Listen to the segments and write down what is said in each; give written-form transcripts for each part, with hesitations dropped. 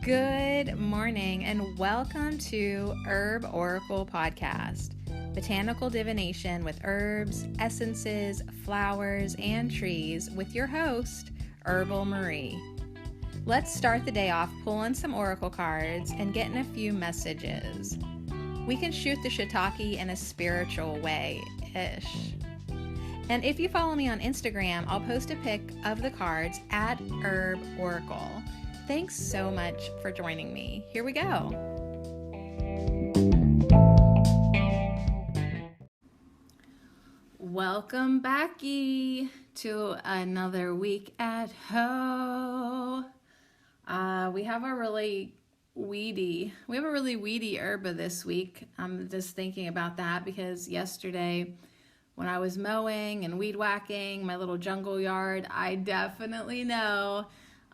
Good morning and welcome to Herb Oracle Podcast, botanical divination with herbs, essences, flowers, and trees with your host, Herbal Marie. Let's start the day off pulling some oracle cards and getting a few messages. We can shoot the shiitake in a spiritual way-ish. And if you follow me on Instagram, I'll post a pic of the cards at Herb Oracle. Thanks so much for joining me. Here we go. Welcome backy to another week at Ho. We have a really weedy herba this week. I'm just thinking about that because yesterday when I was mowing and weed whacking my little jungle yard, I definitely know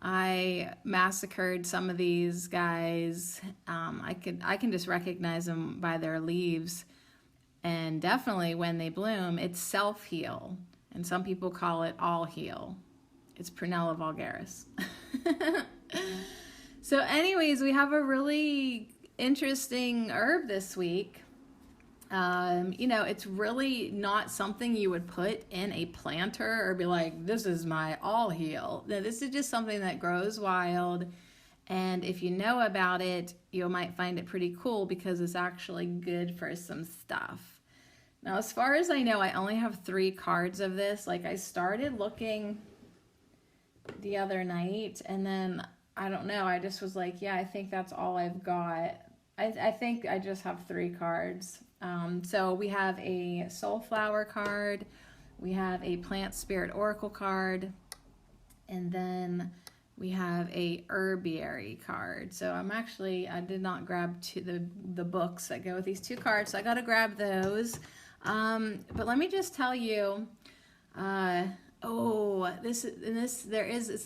I massacred some of these guys. I can just recognize them by their leaves, and definitely when they bloom, it's self-heal, and some people call it all-heal. It's Prunella vulgaris. So anyways, we have a really interesting herb this week. It's really not something you would put in a planter or be like, this is my all heal. No, this is just something that grows wild. And if you know about it, you might find it pretty cool because it's actually good for some stuff. Now, as far as I know, I only have 3 cards of this. Like, I started looking the other night and then, I don't know, I just was like, yeah, I think that's all I've got. I think I just have 3 cards. So we have a Soulflower card, we have a Plant Spirit Oracle card, and then we have a Herbiary card. So I did not grab the books that go with these 2 cards, so I got to grab those. But let me just tell you, it's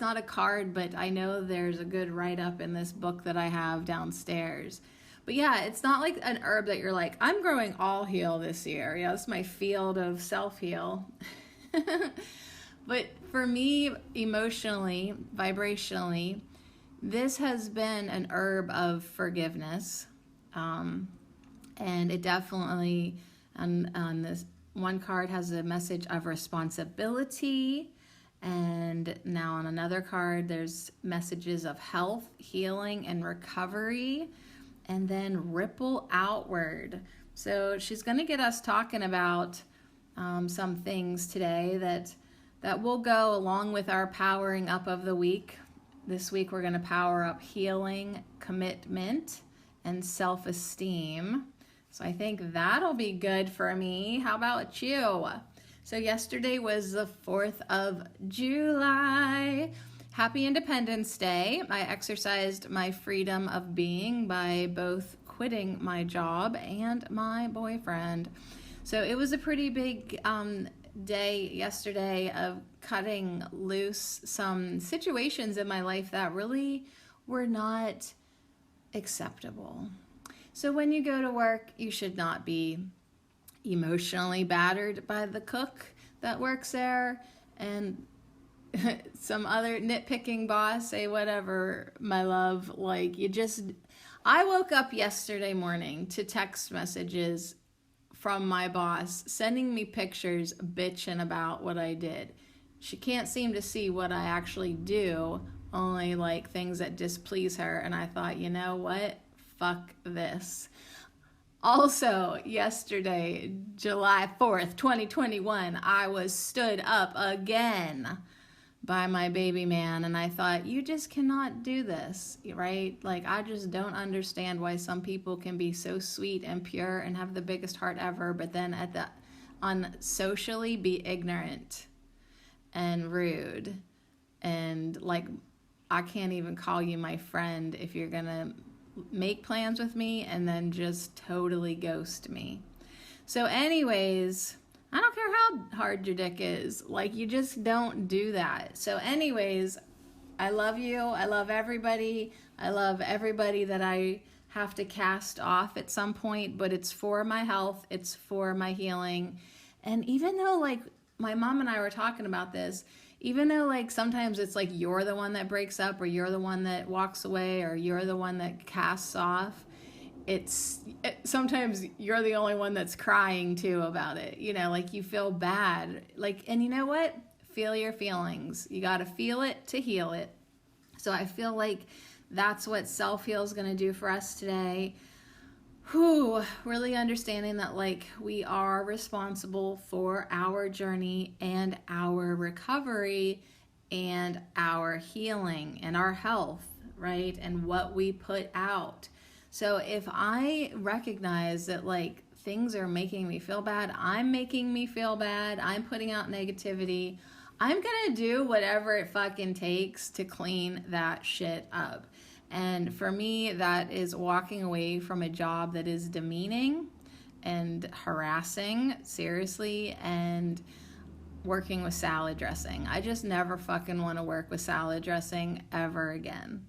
not a card, but I know there's a good write-up in this book that I have downstairs. But yeah, it's not like an herb that you're like, I'm growing all heal this year. Yeah, it's my field of self-heal. But for me, emotionally, vibrationally, this has been an herb of forgiveness. And it definitely, on this one card, has a message of responsibility. And now on another card, there's messages of health, healing, and recovery. And then ripple outward. So she's going to get us talking about some things today that will go along with our powering up of the week. This week we're going to power up healing, commitment, and self-esteem. So I think that'll be good for me. How about you? So yesterday was the 4th of July. Happy Independence Day. I exercised my freedom of being by both quitting my job and my boyfriend. So it was a pretty big day yesterday of cutting loose some situations in my life that really were not acceptable. So when you go to work, you should not be emotionally battered by the cook that works there and some other nitpicking boss, say whatever, my love, I woke up yesterday morning to text messages from my boss sending me pictures bitching about what I did. She can't seem to see what I actually do, only like things that displease her, and I thought, you know what? Fuck this. Also, yesterday, July 4th, 2021, I was stood up again by my baby man, and I thought, you just cannot do this, right? Like, I just don't understand why some people can be so sweet and pure and have the biggest heart ever, but then socially be ignorant and rude, and like, I can't even call you my friend if you're gonna make plans with me and then just totally ghost me. So anyways, I don't care how hard your dick is. Like, you just don't do that. So anyways, I love you. I love everybody. I love everybody that I have to cast off at some point, but it's for my health. It's for my healing. And even though, like, my mom and I were talking about this. Even though like sometimes it's like you're the one that breaks up, or you're the one that walks away, or you're the one that casts off, sometimes you're the only one that's crying too about it. You know, like you feel bad. Like, and you know what? Feel your feelings. You got to feel it to heal it. So I feel like that's what self-heal is going to do for us today. Really understanding that like we are responsible for our journey and our recovery and our healing and our health, right? And what we put out. So if I recognize that like things are making me feel bad, I'm making me feel bad, I'm putting out negativity, I'm gonna do whatever it fucking takes to clean that shit up. And for me, that is walking away from a job that is demeaning and harassing, seriously, and working with salad dressing. I just never fucking want to work with salad dressing ever again.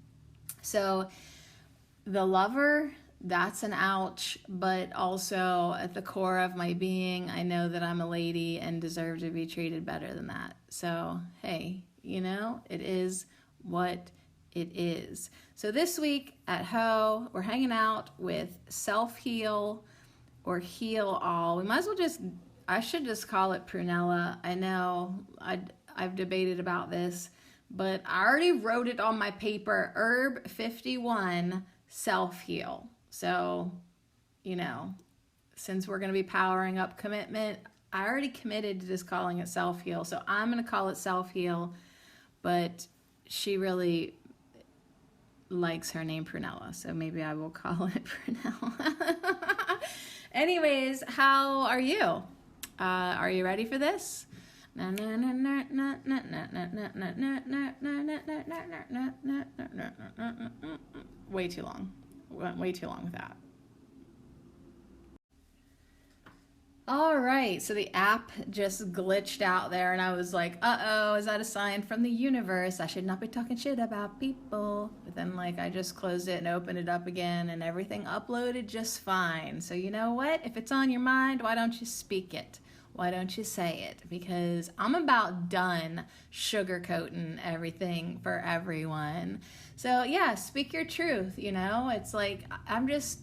So the lover, that's an ouch, but also at the core of my being, I know that I'm a lady and deserve to be treated better than that. So, hey, you know, it is what it is. So this week at Ho, we're hanging out with Self-Heal or Heal All. We might as well I should just call it Prunella. I know I've debated about this, but I already wrote it on my paper, Herb 51, Self-Heal. So, you know, since we're going to be powering up commitment, I already committed to just calling it Self-Heal. So I'm going to call it Self-Heal, but she really likes her name Prunella, so maybe I will call it Prunella. Anyways, how are you? Are you ready for this? Way too long. Went way too long with that. All right, so the app just glitched out there, and I was like, uh-oh, is that a sign from the universe? I should not be talking shit about people. But then, like, I just closed it and opened it up again, and everything uploaded just fine. So you know what? If it's on your mind, why don't you speak it? Why don't you say it? Because I'm about done sugarcoating everything for everyone. So yeah, speak your truth, you know? It's like, I'm just,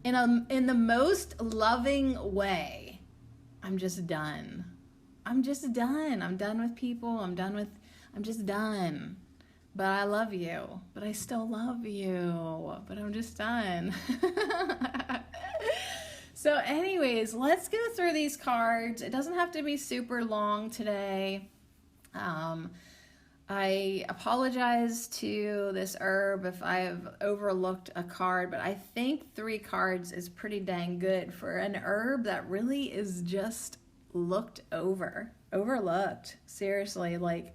in the most loving way, I'm just done. I'm just done. I'm done with people. I'm just done. But I love you. But I still love you. But I'm just done. So anyways, let's go through these cards. It doesn't have to be super long today. I apologize to this herb if I've overlooked a card, but I think 3 cards is pretty dang good for an herb that really is just overlooked. Seriously, like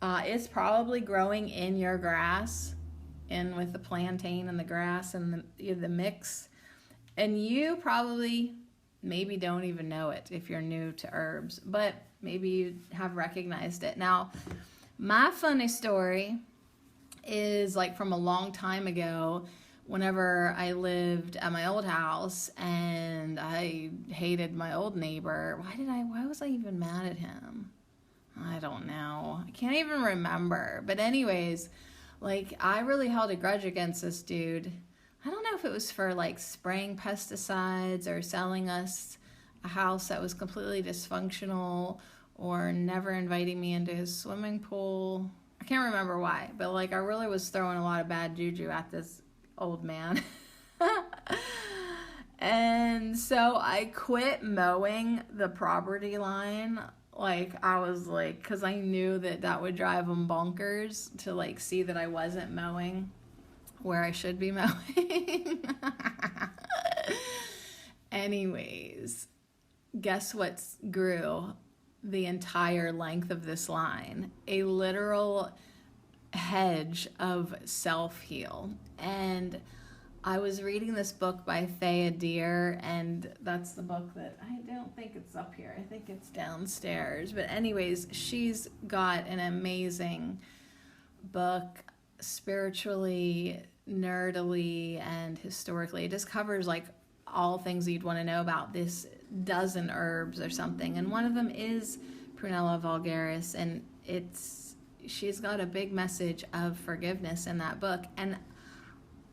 it's probably growing in your grass, and with the plantain and the grass and the mix, and you probably maybe don't even know it if you're new to herbs, but maybe you have recognized it. Now, my funny story is like from a long time ago, whenever I lived at my old house and I hated my old neighbor. Why was I even mad at him? I don't know. I can't even remember. But anyways, like I really held a grudge against this dude. I don't know if it was for like spraying pesticides or selling us a house that was completely dysfunctional, or never inviting me into his swimming pool. I can't remember why, but like I really was throwing a lot of bad juju at this old man. And so I quit mowing the property line. Like I was like, because I knew that would drive him bonkers to like see that I wasn't mowing where I should be mowing. Anyways, guess what grew the entire length of this line? A literal hedge of self-heal. And I was reading this book by Thea Deer, and that's the book that I don't think it's up here. I think it's downstairs. But anyways, she's got an amazing book, spiritually, nerdily, and historically. It just covers like all things you'd want to know about this dozen herbs or something, and one of them is Prunella vulgaris, and she's got a big message of forgiveness in that book. And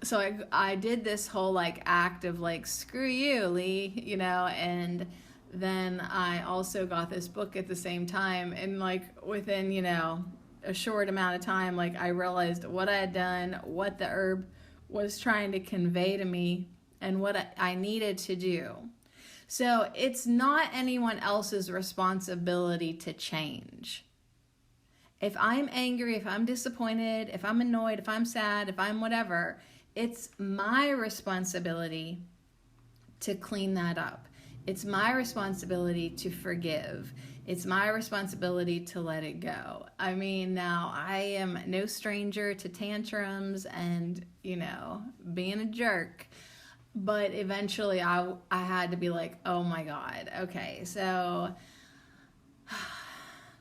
so I did this whole like act of like, screw you, Lee, you know, and then I also got this book at the same time, and like within, you know, a short amount of time, like I realized what I had done, what the herb was trying to convey to me, and what I needed to do. So it's not anyone else's responsibility to change. If I'm angry, if I'm disappointed, if I'm annoyed, if I'm sad, if I'm whatever, it's my responsibility to clean that up. It's my responsibility to forgive. It's my responsibility to let it go. I mean, now I am no stranger to tantrums and, you know, being a jerk. But eventually I had to be like, oh my God, okay, so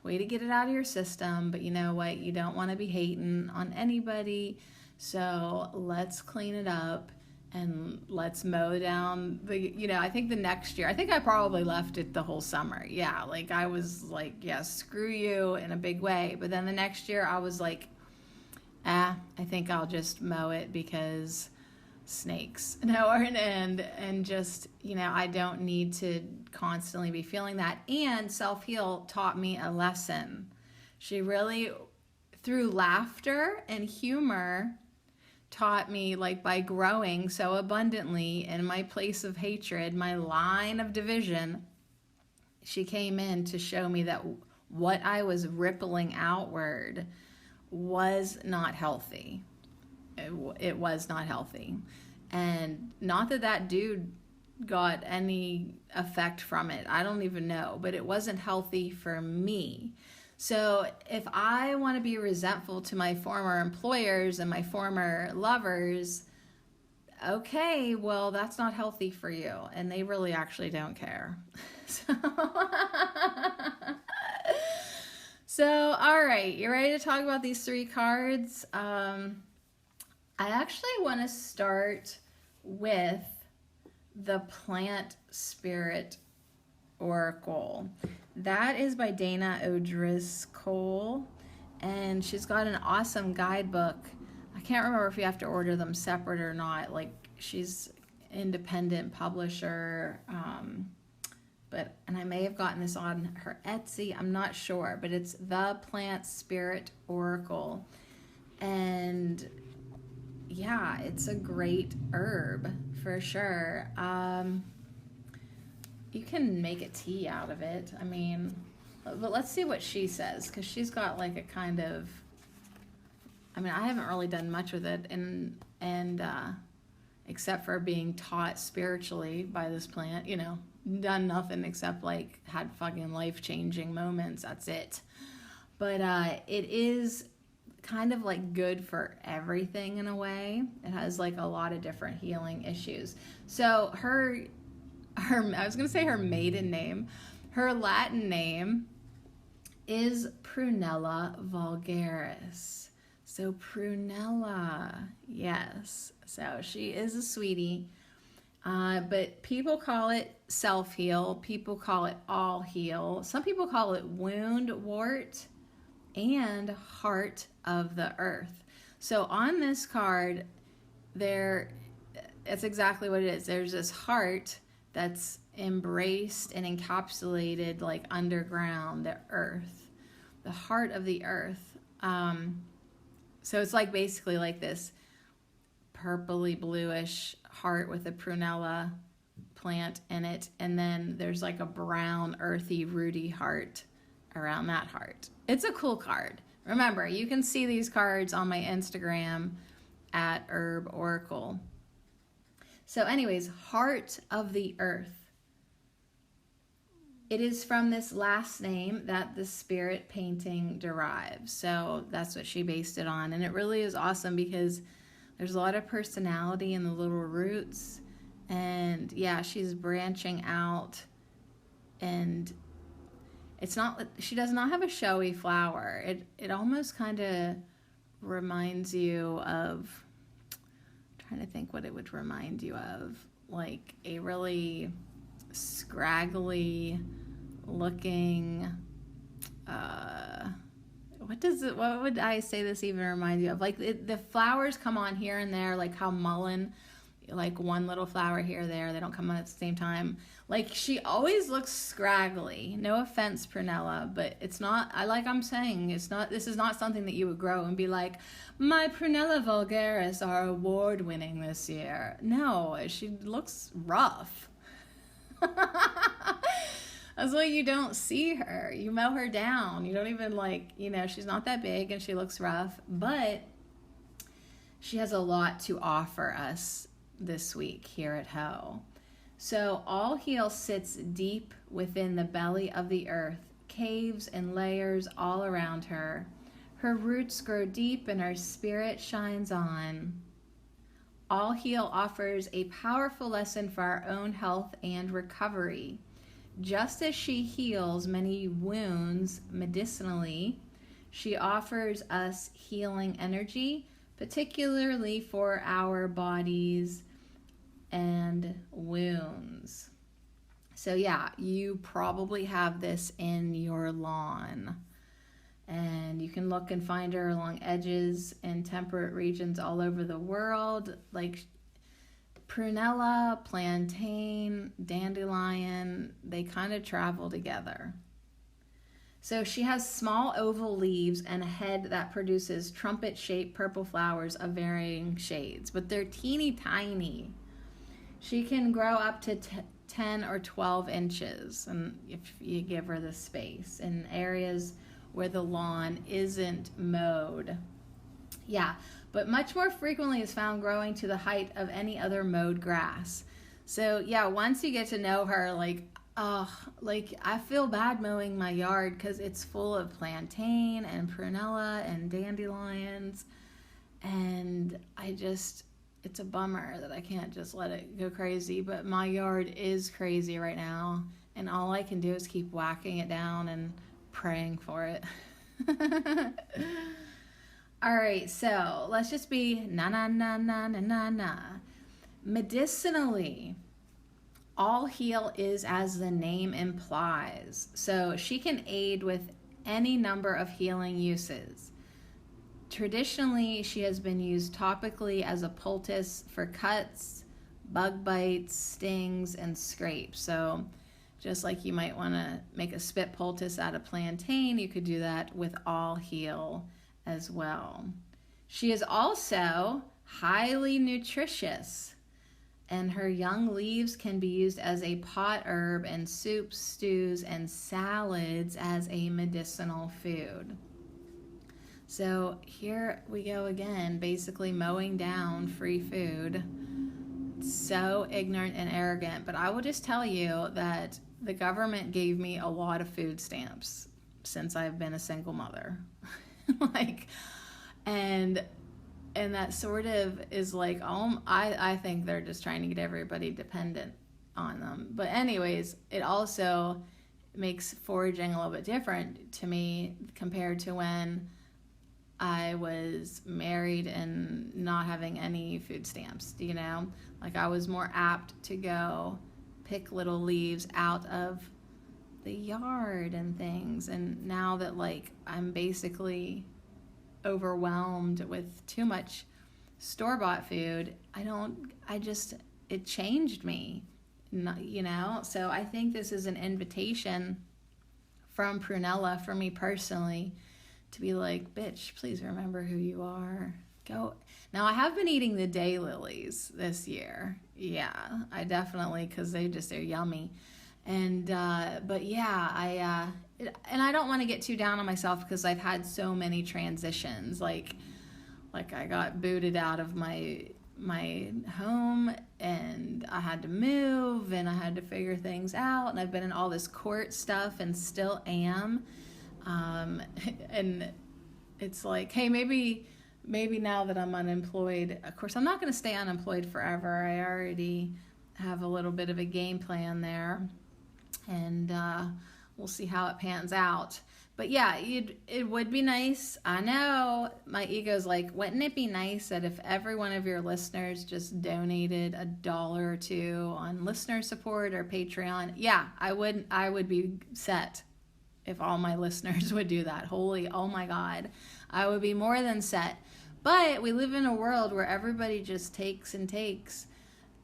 way to get it out of your system. But you know what? You don't want to be hating on anybody. So let's clean it up and let's mow down the, you know, I think the next year, I think I probably left it the whole summer. Yeah, like I was like, yeah, screw you in a big way. But then the next year I was like, I think I'll just mow it because snakes, no, and just, you know, I don't need to constantly be feeling that. And self-heal taught me a lesson. She really, through laughter and humor, taught me, like, by growing so abundantly in my place of hatred, my line of division, she came in to show me that what I was rippling outward was not healthy. It was not healthy. And not that that dude got any effect from it. I don't even know. But it wasn't healthy for me. So if I want to be resentful to my former employers and my former lovers, okay, well, that's not healthy for you. And they really actually don't care. So all right. You ready to talk about these 3 cards? I actually want to start with the Plant Spirit Oracle. That is by Dana O'Driscoll, and she's got an awesome guidebook. I can't remember if you have to order them separate or not. Like, she's independent publisher, and I may have gotten this on her Etsy. I'm not sure, but it's the Plant Spirit Oracle, and yeah, it's a great herb for sure. You can make a tea out of it. I mean, but let's see what she says, because she's got like a kind of, I mean, I haven't really done much with it, and except for being taught spiritually by this plant, you know, done nothing except like had fucking life-changing moments. That's it. But it is kind of like good for everything in a way. It has like a lot of different healing issues. So her I was going to say her maiden name. Her Latin name is Prunella vulgaris. So Prunella, yes. So she is a sweetie. But people call it self-heal. People call it all heal. Some people call it wound wart and heart of the earth. So on this card, it's exactly what it is. There's this heart that's embraced and encapsulated like underground, the earth, the heart of the earth. So it's like basically like this purpley bluish heart with a prunella plant in it, and then there's like a brown earthy rooty heart around that heart. It's a cool card. Remember, you can see these cards on my Instagram at Herb Oracle. So anyways, heart of the earth. It is from this last name that the spirit painting derives. So that's what she based it on. And it really is awesome because there's a lot of personality in the little roots. And yeah, she's branching out, and it's not, she does not have a showy flower. It almost kind of reminds you of, I'm trying to think what it would remind you of, like a really scraggly looking, what would I say this even remind you of? Like the flowers come on here and there, like how mullein, like one little flower here or there, they don't come on at the same time. Like she always looks scraggly. No offense, Prunella, but it's not, I'm saying, this is not something that you would grow and be like, my Prunella vulgaris are award winning this year. No, she looks rough. That's why you don't see her. You mow her down. You don't even she's not that big and she looks rough, but she has a lot to offer us this week here at Ho. So All Heal sits deep within the belly of the earth, caves and layers all around her. Her roots grow deep and her spirit shines on. All Heal offers a powerful lesson for our own health and recovery. Just as she heals many wounds medicinally, she offers us healing energy, particularly for our bodies and wounds. So yeah, you probably have this in your lawn. And you can look and find her along edges in temperate regions all over the world, like Prunella, plantain, dandelion, they kind of travel together. So she has small oval leaves and a head that produces trumpet-shaped purple flowers of varying shades, but they're teeny tiny. She can grow up to 10 or 12 inches, and if you give her the space, in areas where the lawn isn't mowed. Yeah, but much more frequently is found growing to the height of any other mowed grass. So yeah, once you get to know her, I feel bad mowing my yard because it's full of plantain and prunella and dandelions, and it's a bummer that I can't just let it go crazy, but my yard is crazy right now, and all I can do is keep whacking it down and praying for it. All right, so let's just be na. Medicinally, All Heal is as the name implies. So she can aid with any number of healing uses. Traditionally, she has been used topically as a poultice for cuts, bug bites, stings, and scrapes. So just like you might want to make a spit poultice out of plantain, you could do that with All Heal as well. She is also highly nutritious, and her young leaves can be used as a pot herb in soups, stews, and salads as a medicinal food. So here we go again, basically mowing down free food. So ignorant and arrogant, but I will just tell you that the government gave me a lot of food stamps since I've been a single mother. And that sort of is like, I think they're just trying to get everybody dependent on them. But anyways, it also makes foraging a little bit different to me compared to when I was married and not having any food stamps, Like I was more apt to go pick little leaves out of the yard and things. And now that I'm basically overwhelmed with too much store-bought food, it changed me, So I think this is an invitation from Prunella for me personally to be like, bitch, please remember who you are. Go. Now I have been eating the daylilies this year. Yeah, I definitely, because they're yummy. And, but yeah, and I don't want to get too down on myself because I've had so many transitions. Like I got booted out of my home and I had to move and I had to figure things out. And I've been in all this court stuff and still am. And it's like, hey, maybe now that I'm unemployed, of course, I'm not going to stay unemployed forever. I already have a little bit of a game plan there, and we'll see how it pans out. But yeah, it would be nice. I know my ego's like, wouldn't it be nice that if every one of your listeners just donated $1 or $2 on listener support or Patreon? Yeah, I would be set if all my listeners would do that. Holy, oh my God, I would be more than set. But we live in a world where everybody just takes and takes,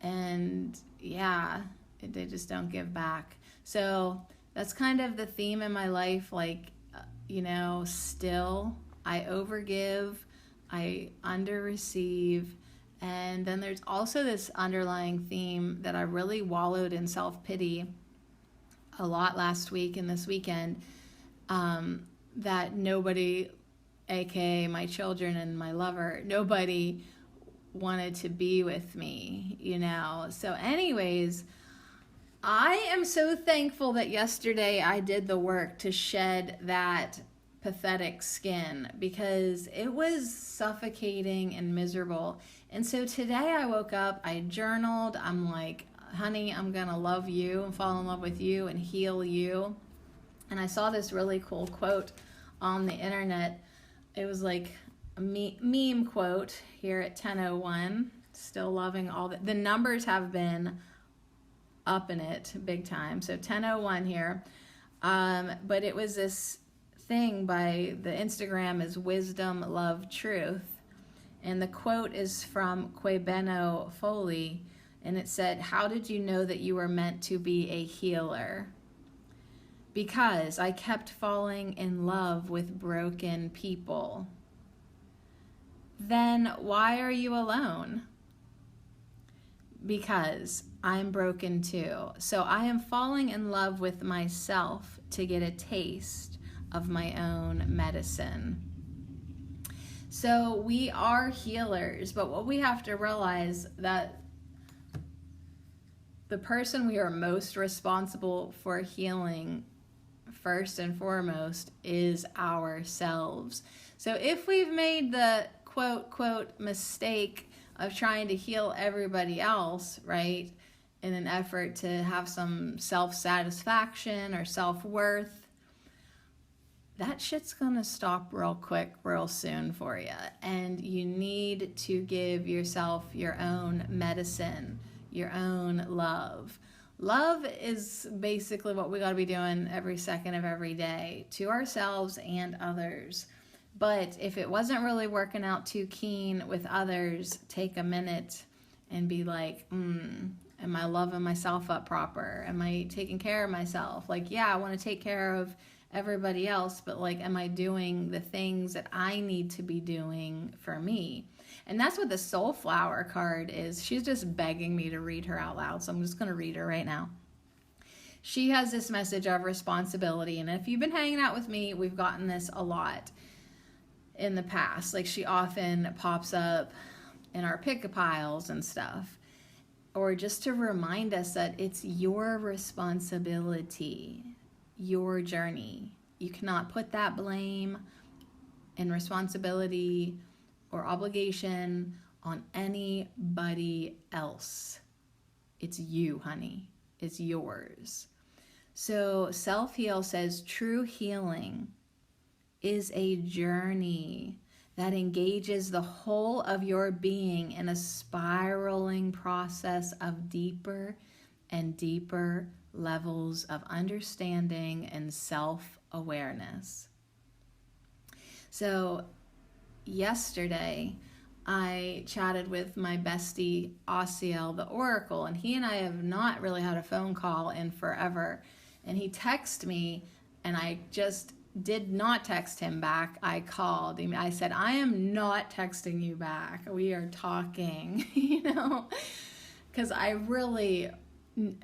and yeah, they just don't give back. So that's kind of the theme in my life. Like, still I overgive, I underreceive. And then there's also this underlying theme that I really wallowed in self-pity a lot last week and this weekend, that nobody, aka my children and my lover, nobody wanted to be with me, So anyways, I am so thankful that yesterday I did the work to shed that pathetic skin, because it was suffocating and miserable. And so today I woke up, I journaled, I'm like, honey, I'm gonna love you and fall in love with you and heal you. And I saw this really cool quote on the internet. It was like a meme quote here at 10:01. Still loving all the numbers have been up in it big time. So 10:01 here. But it was this thing by the Instagram is Wisdom, Love, Truth. And the quote is from Quebeno Foley. And it said, "How did you know that you were meant to be a healer?" Because I kept falling in love with broken people. Then why are you alone? Because I'm broken too. So I am falling in love with myself to get a taste of my own medicine. So we are healers, but what we have to realize that the person we are most responsible for healing first and foremost is ourselves. So if we've made the quote mistake of trying to heal everybody else, right, in an effort to have some self-satisfaction or self-worth, that shit's gonna stop real quick, real soon for you. And you need to give yourself your own medicine, your own love. Love is basically what we got to be doing every second of every day to ourselves and others. But if it wasn't really working out too keen with others, take a minute and be like, am I loving myself up proper? Am I taking care of myself? Like, yeah, I want to take care of everybody else, but like, am I doing the things that I need to be doing for me? And that's what the Soulflower card is. She's just begging me to read her out loud, so I'm just going to read her right now. She has this message of responsibility, and if you've been hanging out with me, we've gotten this a lot in the past. Like, she often pops up in our pick piles and stuff, or just to remind us that it's your responsibility, your journey. You cannot put that blame and responsibility or obligation on anybody else. It's you, honey. It's yours. So self-heal says true healing is a journey that engages the whole of your being in a spiraling process of deeper and deeper levels of understanding and self-awareness. So yesterday, I chatted with my bestie, Asiel, the Oracle, and he and I have not really had a phone call in forever. And he texted me, and I just did not text him back. I called him. I said, I am not texting you back. We are talking, because I really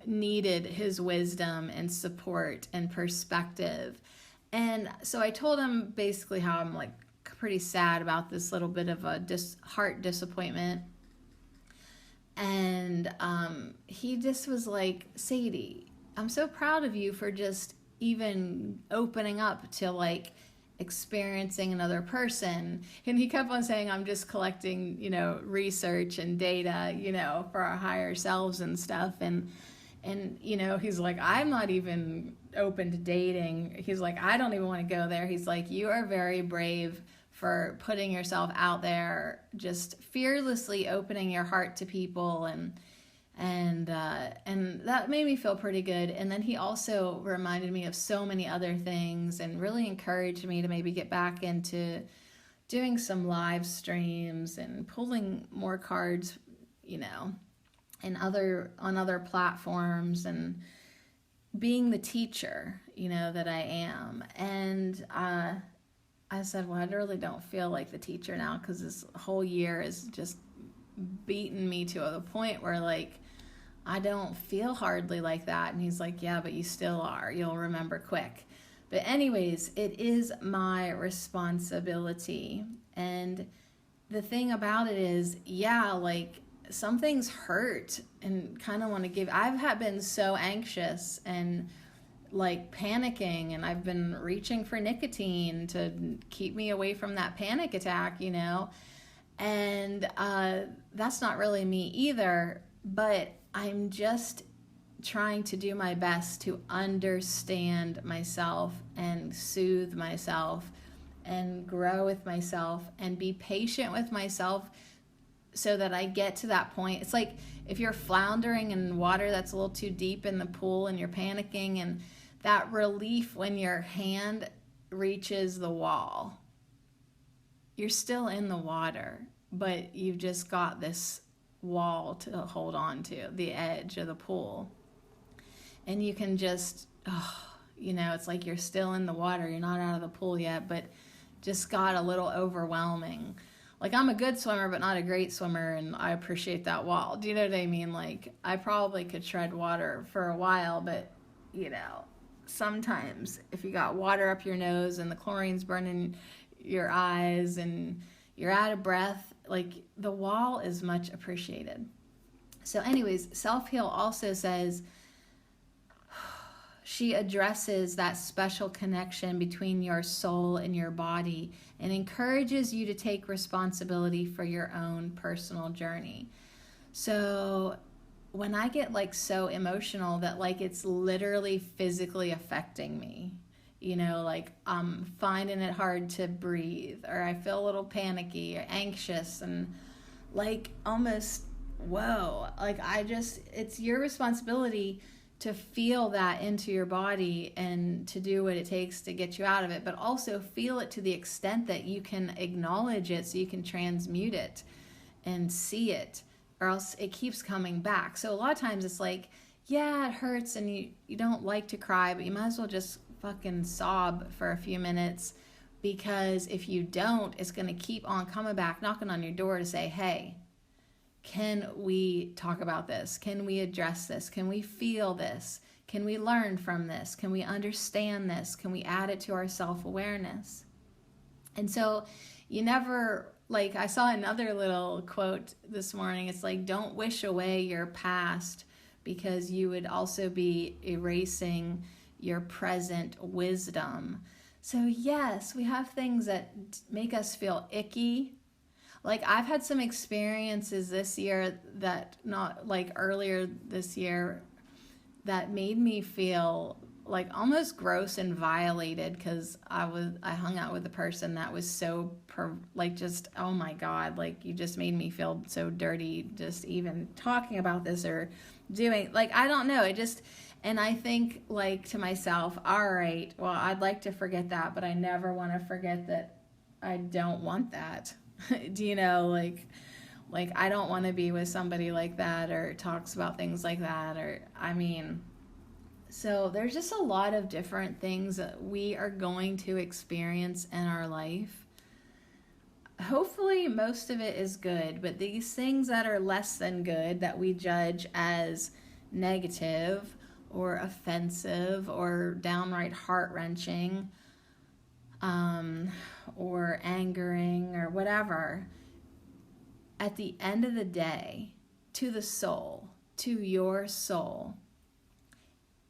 needed his wisdom and support and perspective. And so I told him basically how I'm like pretty sad about this little bit of a heart disappointment. And he just was like, Sadie, I'm so proud of you for just even opening up to like experiencing another person. And he kept on saying, I'm just collecting, research and data, for our higher selves and stuff. And he's like, I'm not even open to dating. He's like, I don't even want to go there. He's like, you are very brave for putting yourself out there, just fearlessly opening your heart to people. And And that made me feel pretty good. And then he also reminded me of so many other things and really encouraged me to maybe get back into doing some live streams and pulling more cards, you know, on other platforms, and being the teacher, you know, that I am. And I said, well, I really don't feel like the teacher now, because this whole year is just beaten me to the point where, like, I don't feel hardly like that. And he's like, yeah, but you still are. You'll remember quick. But anyways, it is my responsibility. And the thing about it is, yeah, like, some things hurt and kind of want to give. Been so anxious and like panicking, and I've been reaching for nicotine to keep me away from that panic attack, you know. And that's not really me either, but I'm just trying to do my best to understand myself and soothe myself and grow with myself and be patient with myself, so that I get to that point. It's like if you're floundering in water that's a little too deep in the pool and you're panicking, and that relief when your hand reaches the wall. You're still in the water, but you've just got this wall to hold on to, the edge of the pool. And you can just, you know, it's like you're still in the water. You're not out of the pool yet, but just got a little overwhelming. Like, I'm a good swimmer, but not a great swimmer, and I appreciate that wall. Do you know what I mean? Like, I probably could tread water for a while, but, you know, sometimes if you got water up your nose and the chlorine's burning your eyes and you're out of breath, like, the wall is much appreciated. So anyways, Self-Heal also says she addresses that special connection between your soul and your body and encourages you to take responsibility for your own personal journey. So when I get like so emotional that like it's literally physically affecting me, you know, like I'm finding it hard to breathe, or I feel a little panicky or anxious, and like almost, whoa, like it's your responsibility to feel that into your body and to do what it takes to get you out of it, but also feel it to the extent that you can acknowledge it so you can transmute it and see it, or else it keeps coming back. So a lot of times it's like, yeah, it hurts and you don't like to cry, but you might as well just fucking sob for a few minutes, because if you don't, it's going to keep on coming back, knocking on your door to say, hey, can we talk about this? Can we address this? Can we feel this? Can we learn from this? Can we understand this? Can we add it to our self-awareness? And so you never, like, I saw another little quote this morning. It's like, don't wish away your past, because you would also be erasing your present wisdom. So yes, we have things that make us feel icky. Like, I've had some experiences this year that, not like earlier this year, that made me feel like almost gross and violated, because I hung out with a person that was so like, just, oh my God, like, you just made me feel so dirty just even talking about this or doing, like, I don't know, and I think, like, to myself, all right, well, I'd like to forget that, but I never want to forget that I don't want that. Do you know, like I don't want to be with somebody like that, or talks about things like that, or, I mean, so there's just a lot of different things that we are going to experience in our life. Hopefully most of it is good, but these things that are less than good, that we judge as negative or offensive or downright heart-wrenching, or angering or whatever, at the end of the day, to the soul, to your soul,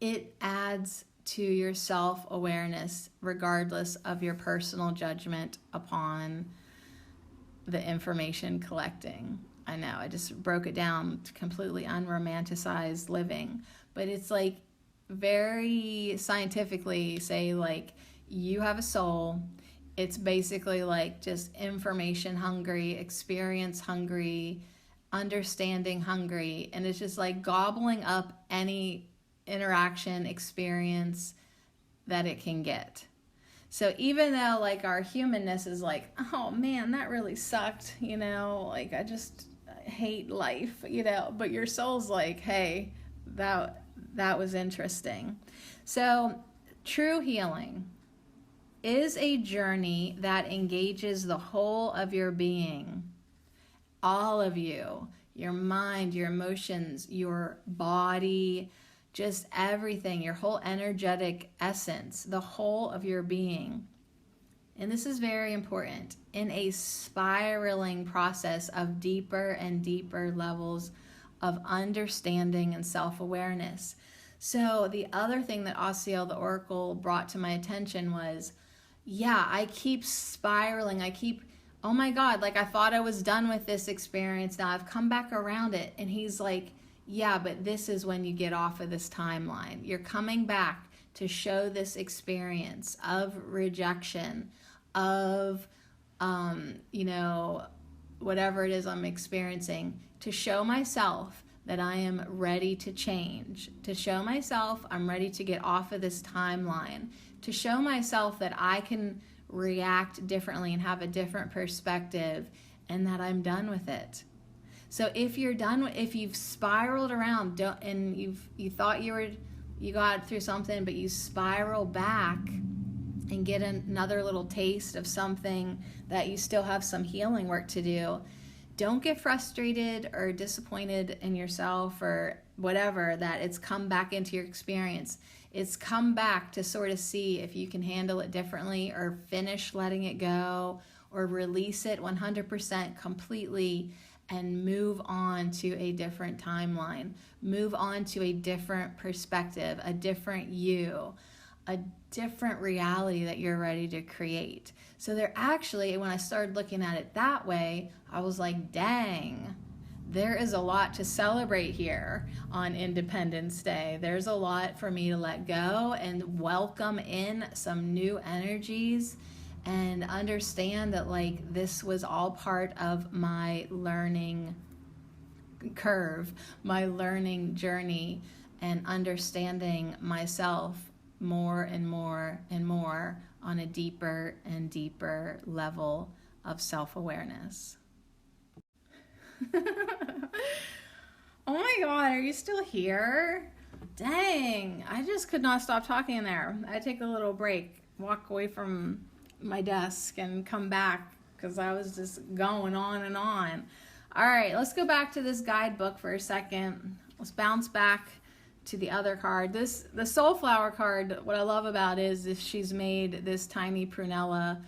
it adds to your self-awareness regardless of your personal judgment upon the information collecting. I know, I just broke it down to completely unromanticized living, but it's like very scientifically say, like, you have a soul. It's basically like just information hungry, experience hungry, understanding hungry, and it's just like gobbling up any interaction experience that it can get. So even though like our humanness is like, oh man, that really sucked, like I just hate life, but your soul's like, hey, that was interesting. So true healing is a journey that engages the whole of your being, all of you, your mind, your emotions, your body, just everything, your whole energetic essence, the whole of your being. And this is very important, in a spiraling process of deeper and deeper levels of understanding and self-awareness. So the other thing that Asiel, the Oracle, brought to my attention was, yeah, I keep spiraling. Oh my God, like I thought I was done with this experience. Now I've come back around it. And he's like, yeah, but this is when you get off of this timeline. You're coming back to show this experience of rejection, of, whatever it is I'm experiencing, to show myself that I am ready to change, to show myself I'm ready to get off of this timeline, to show myself that I can react differently and have a different perspective, and that I'm done with it. So if you're done, if you've spiraled around and you thought you got through something, but you spiral back and get another little taste of something that you still have some healing work to do, don't get frustrated or disappointed in yourself or whatever that it's come back into your experience. It's come back to sort of see if you can handle it differently, or finish letting it go, or release it 100% completely and move on to a different timeline, move on to a different perspective, a different you, a different reality that you're ready to create. So there actually, when I started looking at it that way, I was like, dang, there is a lot to celebrate here on Independence Day. There's a lot for me to let go and welcome in some new energies, and understand that like this was all part of my learning curve, my learning journey, and understanding myself more and more and more on a deeper and deeper level of self-awareness. Oh my God, are you still here? Dang, I just could not stop talking there. I take a little break, walk away from my desk and come back because I was just going on and on. All right, let's go back to this guidebook for a second. Let's bounce back to the other card. The Soulflower card, what I love about it is she's made this tiny prunella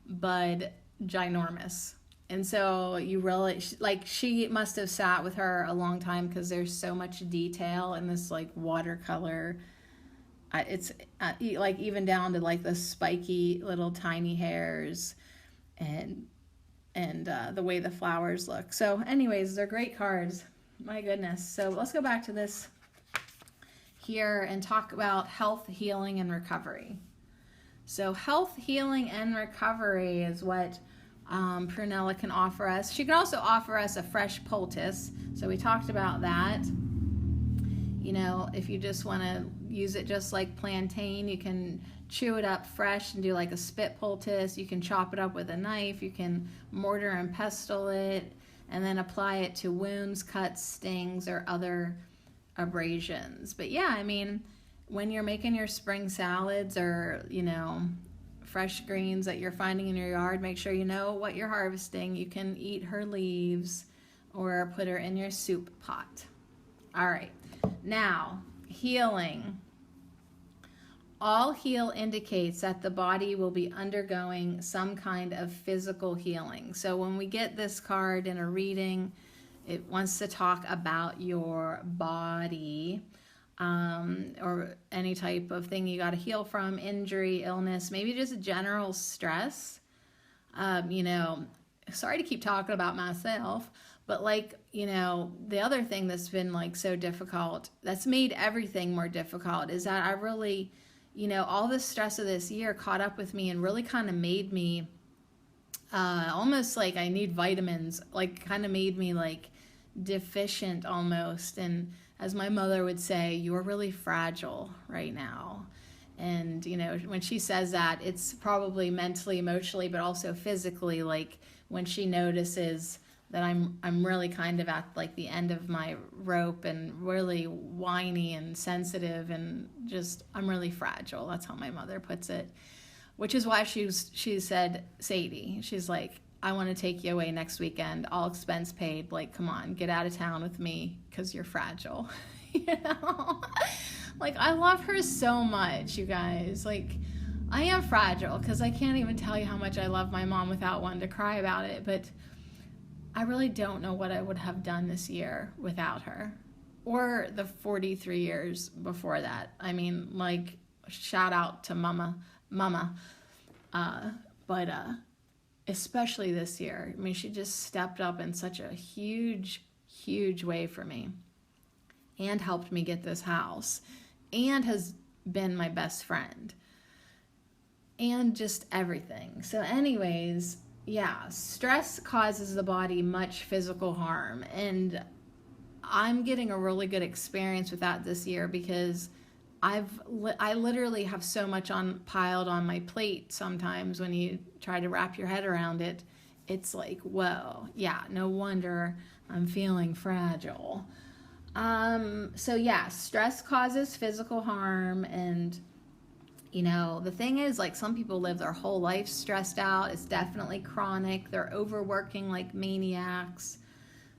bud ginormous. And so you really, like, she must have sat with her a long time because there's so much detail in this like watercolor. It's like even down to like the spiky little tiny hairs and the way the flowers look. So anyways, they're great cards. My goodness. So let's go back to this here and talk about health, healing, and recovery. So health, healing, and recovery is what Prunella can offer us. She can also offer us a fresh poultice. So we talked about that. If you just want to use it just like plantain, you can chew it up fresh and do like a spit poultice. You can chop it up with a knife. You can mortar and pestle it and then apply it to wounds, cuts, stings, or other abrasions. But yeah, I mean, when you're making your spring salads or, fresh greens that you're finding in your yard, make sure you know what you're harvesting. You can eat her leaves or put her in your soup pot. All right, now healing. All heal indicates that the body will be undergoing some kind of physical healing. So when we get this card in a reading, it wants to talk about your body, or any type of thing you got to heal from, injury, illness, maybe just general stress. Sorry to keep talking about myself, but the other thing that's been like so difficult, that's made everything more difficult, is that I really, all the stress of this year caught up with me and really kind of made me almost like I need vitamins, like kind of made me like deficient almost. And as my mother would say, you're really fragile right now. And, you know, when she says that, it's probably mentally, emotionally, but also physically, like when she notices that I'm really kind of at like the end of my rope and really whiny and sensitive and just I'm really fragile. That's how my mother puts it. Which is why she said, Sadie, she's like, I want to take you away next weekend, all expense paid. Like, come on, get out of town with me because you're fragile. You know? Like, I love her so much, you guys. Like, I am fragile because I can't even tell you how much I love my mom without wanting to cry about it. But I really don't know what I would have done this year without her, or the 43 years before that. I mean, like, shout out to mama. But especially this year, I mean, she just stepped up in such a huge way for me and helped me get this house and has been my best friend and just everything. So anyways, yeah, stress causes the body much physical harm, and I'm getting a really good experience with that this year because I literally have so much piled on my plate. Sometimes when you try to wrap your head around it, it's like, whoa, yeah, no wonder I'm feeling fragile. So yeah, stress causes physical harm. And you know, the thing is, like, some people live their whole life stressed out. It's definitely chronic. They're overworking like maniacs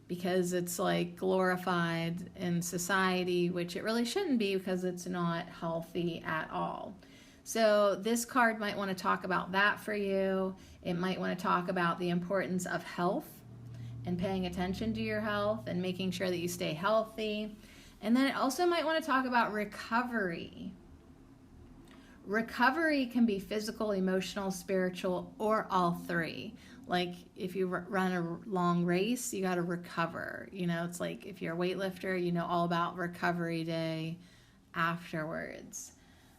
because it's like glorified in society, which it really shouldn't be because it's not healthy at all. So this card might want to talk about that for you. It might want to talk about the importance of health and paying attention to your health and making sure that you stay healthy. And then it also might want to talk about recovery. Recovery can be physical, emotional, spiritual, or all three. Like if you run a long race, you got to recover. You know, it's like if you're a weightlifter, you know all about recovery day afterwards.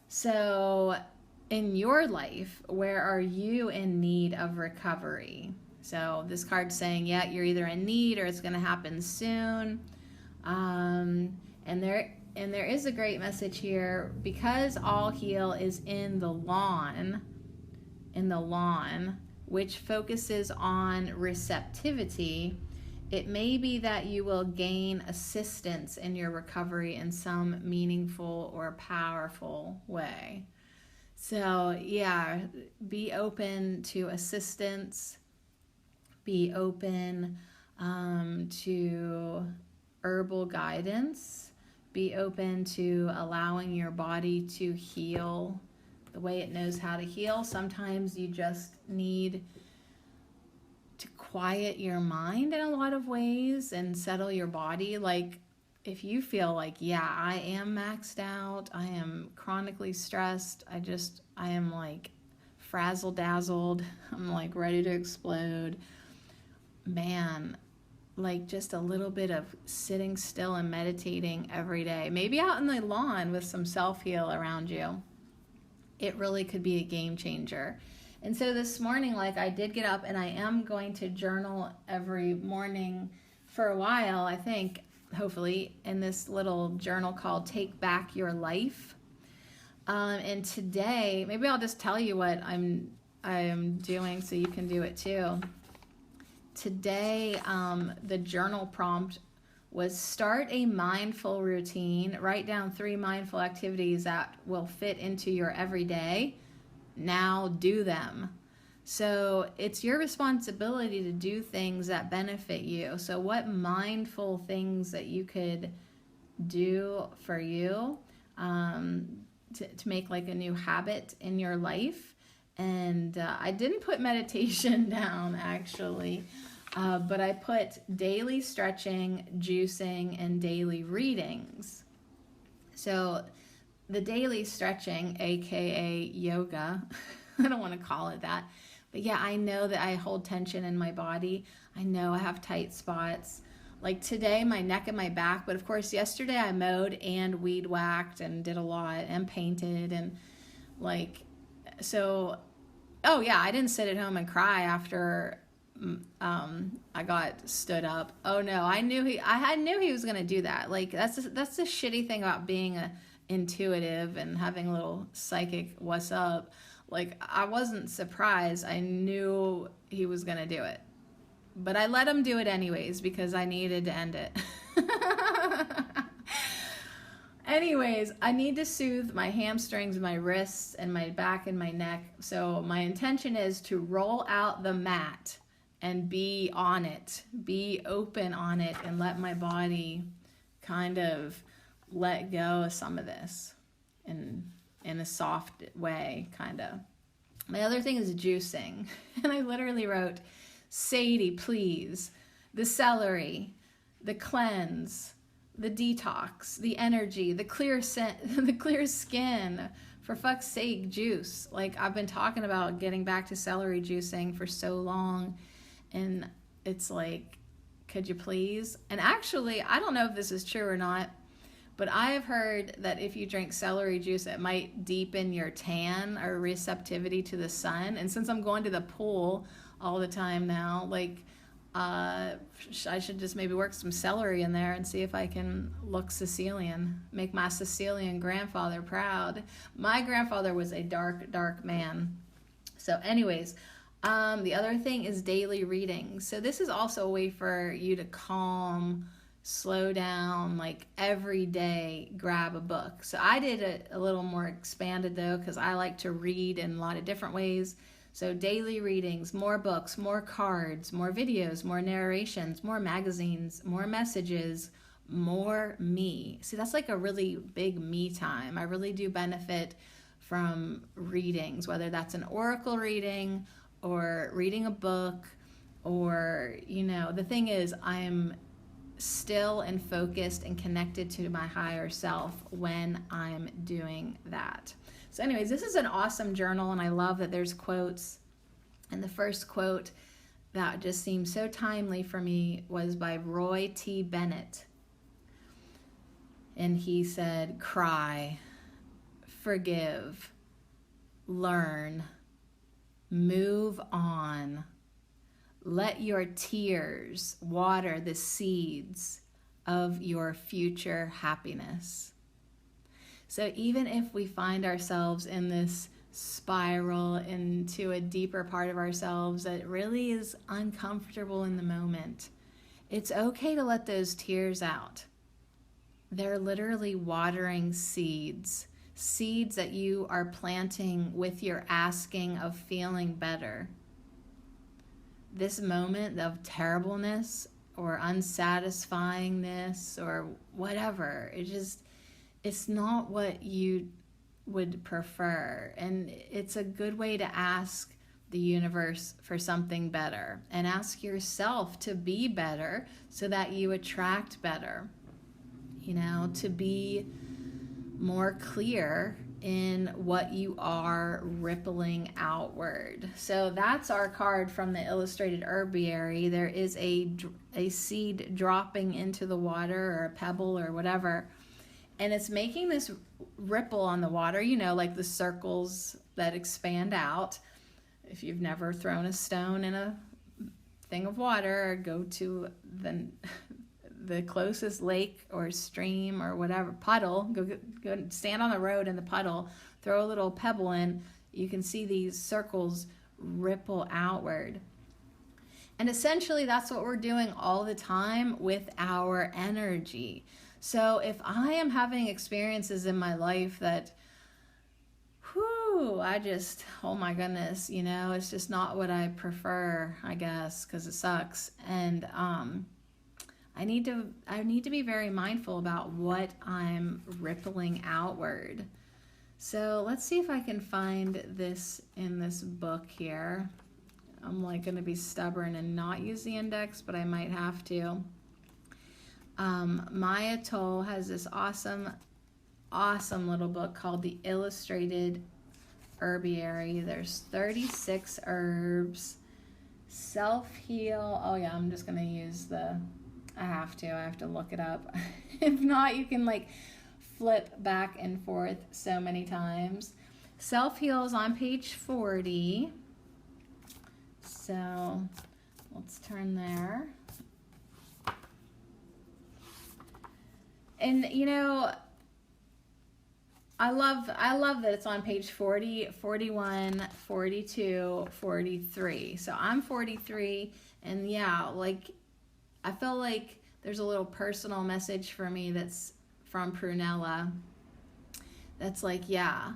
So in your life, where are you in need of recovery? So this card's saying, yeah, you're either in need or it's going to happen soon. And there is a great message here. Because all heal is in the lawn, which focuses on receptivity, it may be that you will gain assistance in your recovery in some meaningful or powerful way. So yeah, be open to assistance, be open to herbal guidance, be open to allowing your body to heal the way it knows how to heal. Sometimes you just need to quiet your mind in a lot of ways and settle your body. Like if you feel like, yeah, I am maxed out, I am chronically stressed, I am like frazzle dazzled, I'm like ready to explode, man, like just a little bit of sitting still and meditating every day, maybe out in the lawn with some self-heal around you, it really could be a game changer. And so this morning, like I did get up and I am going to journal every morning for a while, I think, hopefully, in this little journal called Take Back Your Life. And today, maybe I'll just tell you what I'm doing so you can do it too. Today, the journal prompt was start a mindful routine. Write down 3 mindful activities that will fit into your everyday. Now do them. So it's your responsibility to do things that benefit you. So what mindful things that you could do for you to make like a new habit in your life. And I didn't put meditation down actually, but I put daily stretching, juicing, and daily readings. So the daily stretching, aka yoga, I don't want to call it that, but yeah, I know that I hold tension in my body. I know I have tight spots. Like today, my neck and my back, but of course yesterday I mowed and weed whacked and did a lot and painted and like, so, oh yeah, I didn't sit at home and cry after I got stood up. Oh no, I knew he was gonna do that. Like that's the shitty thing about being a intuitive and having a little psychic what's up. Like I wasn't surprised. I knew he was gonna do it, but I let him do it anyways because I needed to end it. Anyways, I need to soothe my hamstrings, my wrists, and my back and my neck. So my intention is to roll out the mat and be on it, be open on it, and let my body kind of let go of some of this in a soft way, kind of. My other thing is juicing. And I literally wrote, Sadie, please, the celery, the cleanse, the detox, the energy, the clear skin. For fuck's sake, juice. Like I've been talking about getting back to celery juicing for so long, and it's like, could you please? And actually, I don't know if this is true or not, but I have heard that if you drink celery juice, it might deepen your tan or receptivity to the sun. And since I'm going to the pool all the time now, like I should just maybe work some celery in there and see if I can look Sicilian, make my Sicilian grandfather proud. My grandfather was a dark, dark man. So anyways, the other thing is daily reading. So this is also a way for you to calm, slow down, like every day grab a book. So I did it a little more expanded though, because I like to read in a lot of different ways. So daily readings, more books, more cards, more videos, more narrations, more magazines, more messages, more me. See, that's like a really big me time. I really do benefit from readings, whether that's an oracle reading or reading a book, or, you know, the thing is I'm still and focused and connected to my higher self when I'm doing that. So anyways, this is an awesome journal, and I love that there's quotes. And the first quote that just seemed so timely for me was by Roy T. Bennett. And he said, cry, forgive, learn, move on. Let your tears water the seeds of your future happiness. So even if we find ourselves in this spiral into a deeper part of ourselves that really is uncomfortable in the moment, it's okay to let those tears out. They're literally watering seeds that you are planting with your asking of feeling better. This moment of terribleness or unsatisfyingness or whatever, it's not what you would prefer. And it's a good way to ask the universe for something better and ask yourself to be better so that you attract better, you know, to be more clear in what you are rippling outward. So that's our card from the Illustrated Herbiary. There is a seed dropping into the water or a pebble or whatever, and it's making this ripple on the water, you know, like the circles that expand out. If you've never thrown a stone in a thing of water, or go to the closest lake or stream or whatever, puddle, go stand on the road in the puddle, throw a little pebble in, you can see these circles ripple outward. And essentially that's what we're doing all the time with our energy. So if I am having experiences in my life that, oh my goodness, you know, it's just not what I prefer, I guess, because it sucks. And I need to be very mindful about what I'm rippling outward. So let's see if I can find this in this book here. I'm like going to be stubborn and not use the index, but I might have to. Maya Toll has this awesome little book called The Illustrated Herbiary. There's 36 herbs. Self-heal. Oh yeah, I'm just going to use I have to look it up. If not, you can like flip back and forth so many times. Self-heal is on page 40. So let's turn there. And you know, I love that it's on page 40, 41, 42, 43. So I'm 43, and yeah, like I feel like there's a little personal message for me that's from Prunella. That's like, yeah,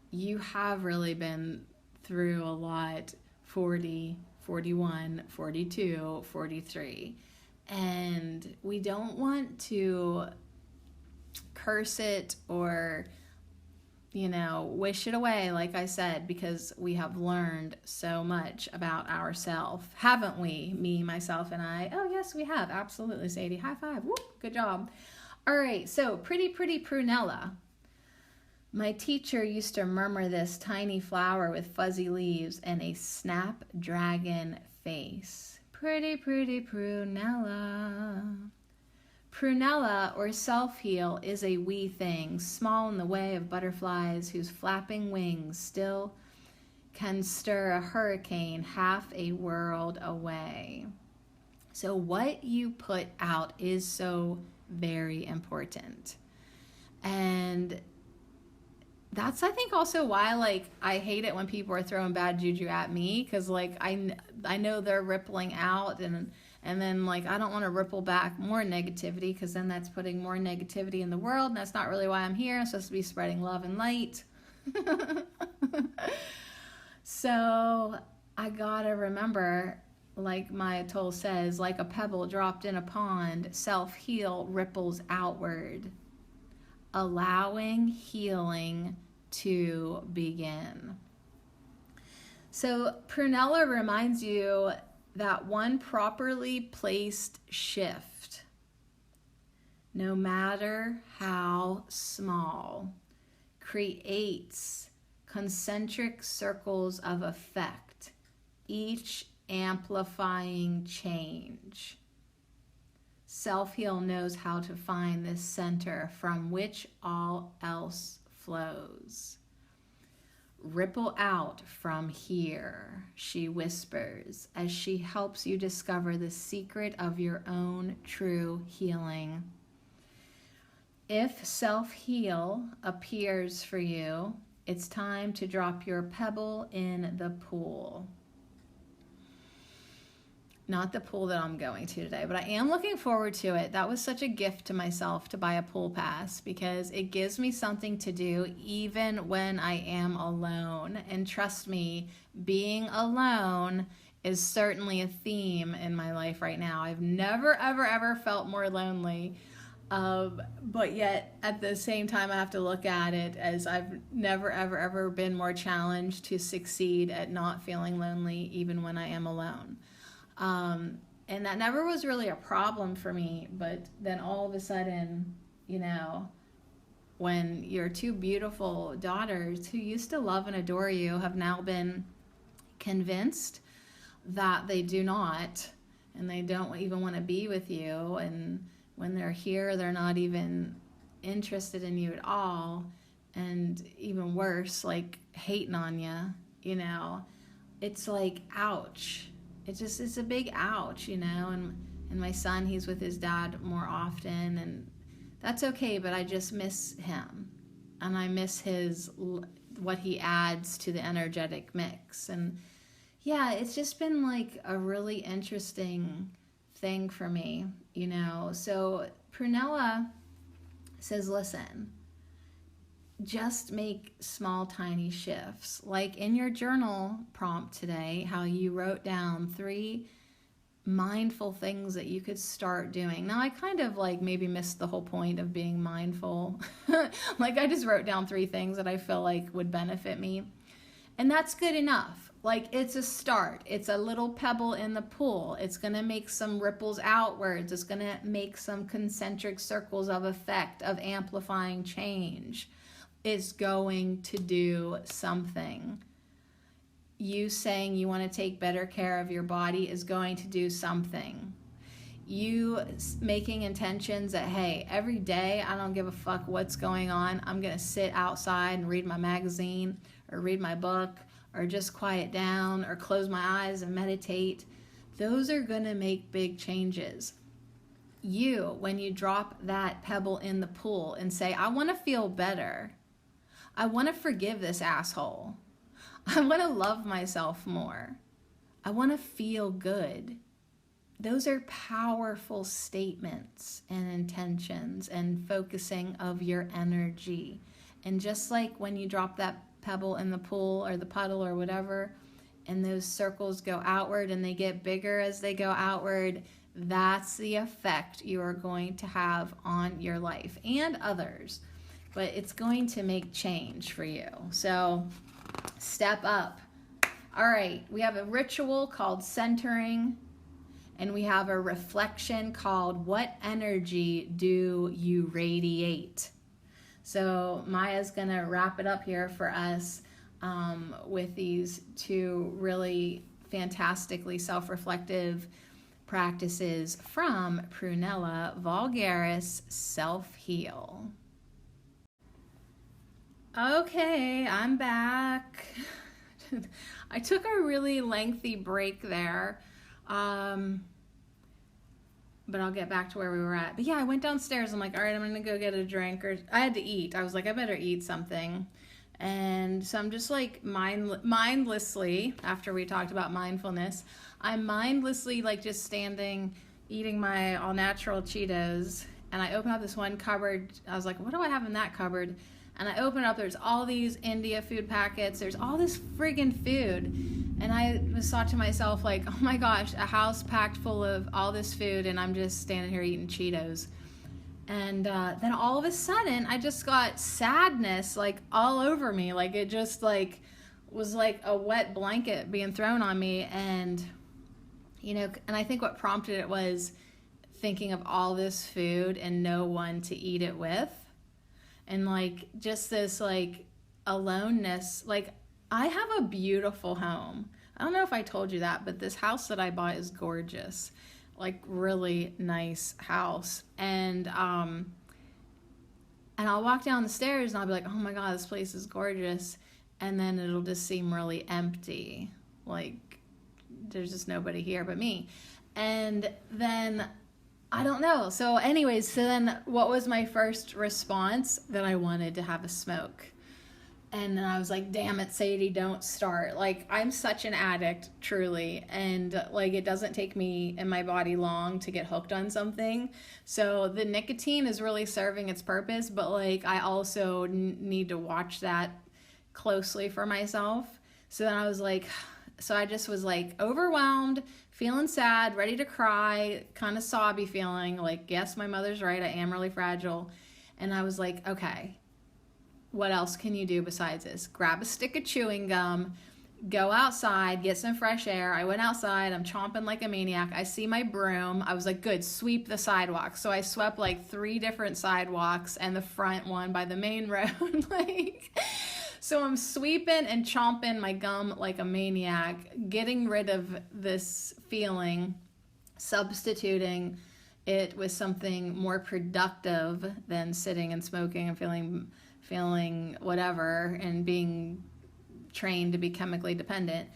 you have really been through a lot, 40, 41, 42, 43. And we don't want to curse it or, you know, wish it away, like I said, because we have learned so much about ourselves, haven't we? Me, myself, and I. Oh, yes, we have. Absolutely, Sadie. High five. Woo, good job. All right, so pretty Prunella. My teacher used to murmur this tiny flower with fuzzy leaves and a snapdragon face. Pretty Prunella. Prunella, or self-heal, is a wee thing, small in the way of butterflies whose flapping wings still can stir a hurricane half a world away. So what you put out is so very important. And that's, I think, also why, like, I hate it when people are throwing bad juju at me, because, like, I know they're rippling out, and then, like, I don't want to ripple back more negativity, because then that's putting more negativity in the world, and that's not really why I'm here. I'm supposed to be spreading love and light. So I gotta remember, like my Atoll says, like a pebble dropped in a pond, self-heal ripples outward, allowing healing to begin. So Prunella reminds you that one properly placed shift, no matter how small, creates concentric circles of effect, each amplifying change. Self-heal knows how to find this center from which all else flows. Ripple out from here, she whispers, as she helps you discover the secret of your own true healing. If self-heal appears for you, it's time to drop your pebble in the pool. Not the pool that I'm going to today, but I am looking forward to it. That was such a gift to myself to buy a pool pass, because it gives me something to do even when I am alone. And trust me, being alone is certainly a theme in my life right now. I've never, ever felt more lonely. But yet at the same time, I have to look at it as I've never, ever been more challenged to succeed at not feeling lonely even when I am alone. And that never was really a problem for me, but then all of a sudden, you know, when your two beautiful daughters who used to love and adore you have now been convinced that they do not, and they don't even want to be with you, and when they're here, they're not even interested in you at all, and even worse, like hating on you, you know, it's like, ouch. It's a big ouch, you know, and my son, he's with his dad more often, and that's okay, but I just miss him, and I miss what he adds to the energetic mix. And yeah, it's just been like a really interesting thing for me, you know. So Prunella says, listen, just make small, tiny shifts. Like in your journal prompt today, how you wrote down 3 mindful things that you could start doing. Now, I kind of like maybe missed the whole point of being mindful. Like I just wrote down 3 things that I feel like would benefit me. And that's good enough. Like it's a start. It's a little pebble in the pool. It's going to make some ripples outwards. It's going to make some concentric circles of effect, of amplifying change. Is going to do something. You saying you want to take better care of your body is going to do something. You making intentions that, hey, every day, I don't give a fuck what's going on. I'm going to sit outside and read my magazine or read my book or just quiet down or close my eyes and meditate. those are going to make big changes. You, when you drop that pebble in the pool and say, I want to feel better. I want to forgive this asshole. I want to love myself more. I want to feel good. Those are powerful statements and intentions and focusing of your energy. And just like when you drop that pebble in the pool or the puddle or whatever, and those circles go outward and they get bigger as they go outward, that's the effect you are going to have on your life and others. But it's going to make change for you. So step up. All right, we have a ritual called centering, and we have a reflection called what energy do you radiate? So Maya's going to wrap it up here for us with these two really fantastically self-reflective practices from Prunella Vulgaris Self-Heal. Okay, I'm back. I took a really lengthy break there, but I'll get back to where we were at. But yeah, I went downstairs. I'm like, all right, I'm going to go get a drink. Or I had to eat. I was like, I better eat something. And so I'm just like mindlessly, after we talked about mindfulness, I'm mindlessly like just standing, eating my all natural Cheetos. And I open up this one cupboard. I was like, what do I have in that cupboard? And I open it up, there's all these India food packets. There's all this friggin' food. And I just thought to myself, like, oh my gosh, a house packed full of all this food, and I'm just standing here eating Cheetos. And then all of a sudden, I just got sadness, like, all over me. Like, it just, like, was like a wet blanket being thrown on me. And, you know, and I think what prompted it was thinking of all this food and no one to eat it with. And, like, just this, like, aloneness. Like, I have a beautiful home. I don't know if I told you that, but this house that I bought is gorgeous. Like, really nice house. And I'll walk down the stairs and I'll be like, oh my God, this place is gorgeous. And then it'll just seem really empty. Like, there's just nobody here but me. And then, I don't know. So anyways, so then what was my first response? That I wanted to have a smoke. And then I was like, damn it, Sadie, don't start. Like, I'm such an addict, truly. And, like, it doesn't take me and my body long to get hooked on something. So the nicotine is really serving its purpose. But, like, I also need to watch that closely for myself. So then I was like, so I just was, like, overwhelmed, feeling sad, ready to cry, kind of sobby feeling. Like, yes, my mother's right. I am really fragile. And I was like, okay, what else can you do besides this? Grab a stick of chewing gum, go outside, get some fresh air. I went outside. I'm chomping like a maniac. I see my broom. I was like, good, sweep the sidewalk. So I swept like 3 different sidewalks and the front one by the main road. Like, so I'm sweeping and chomping my gum like a maniac, getting rid of this feeling, substituting it with something more productive than sitting and smoking and feeling whatever and being trained to be chemically dependent.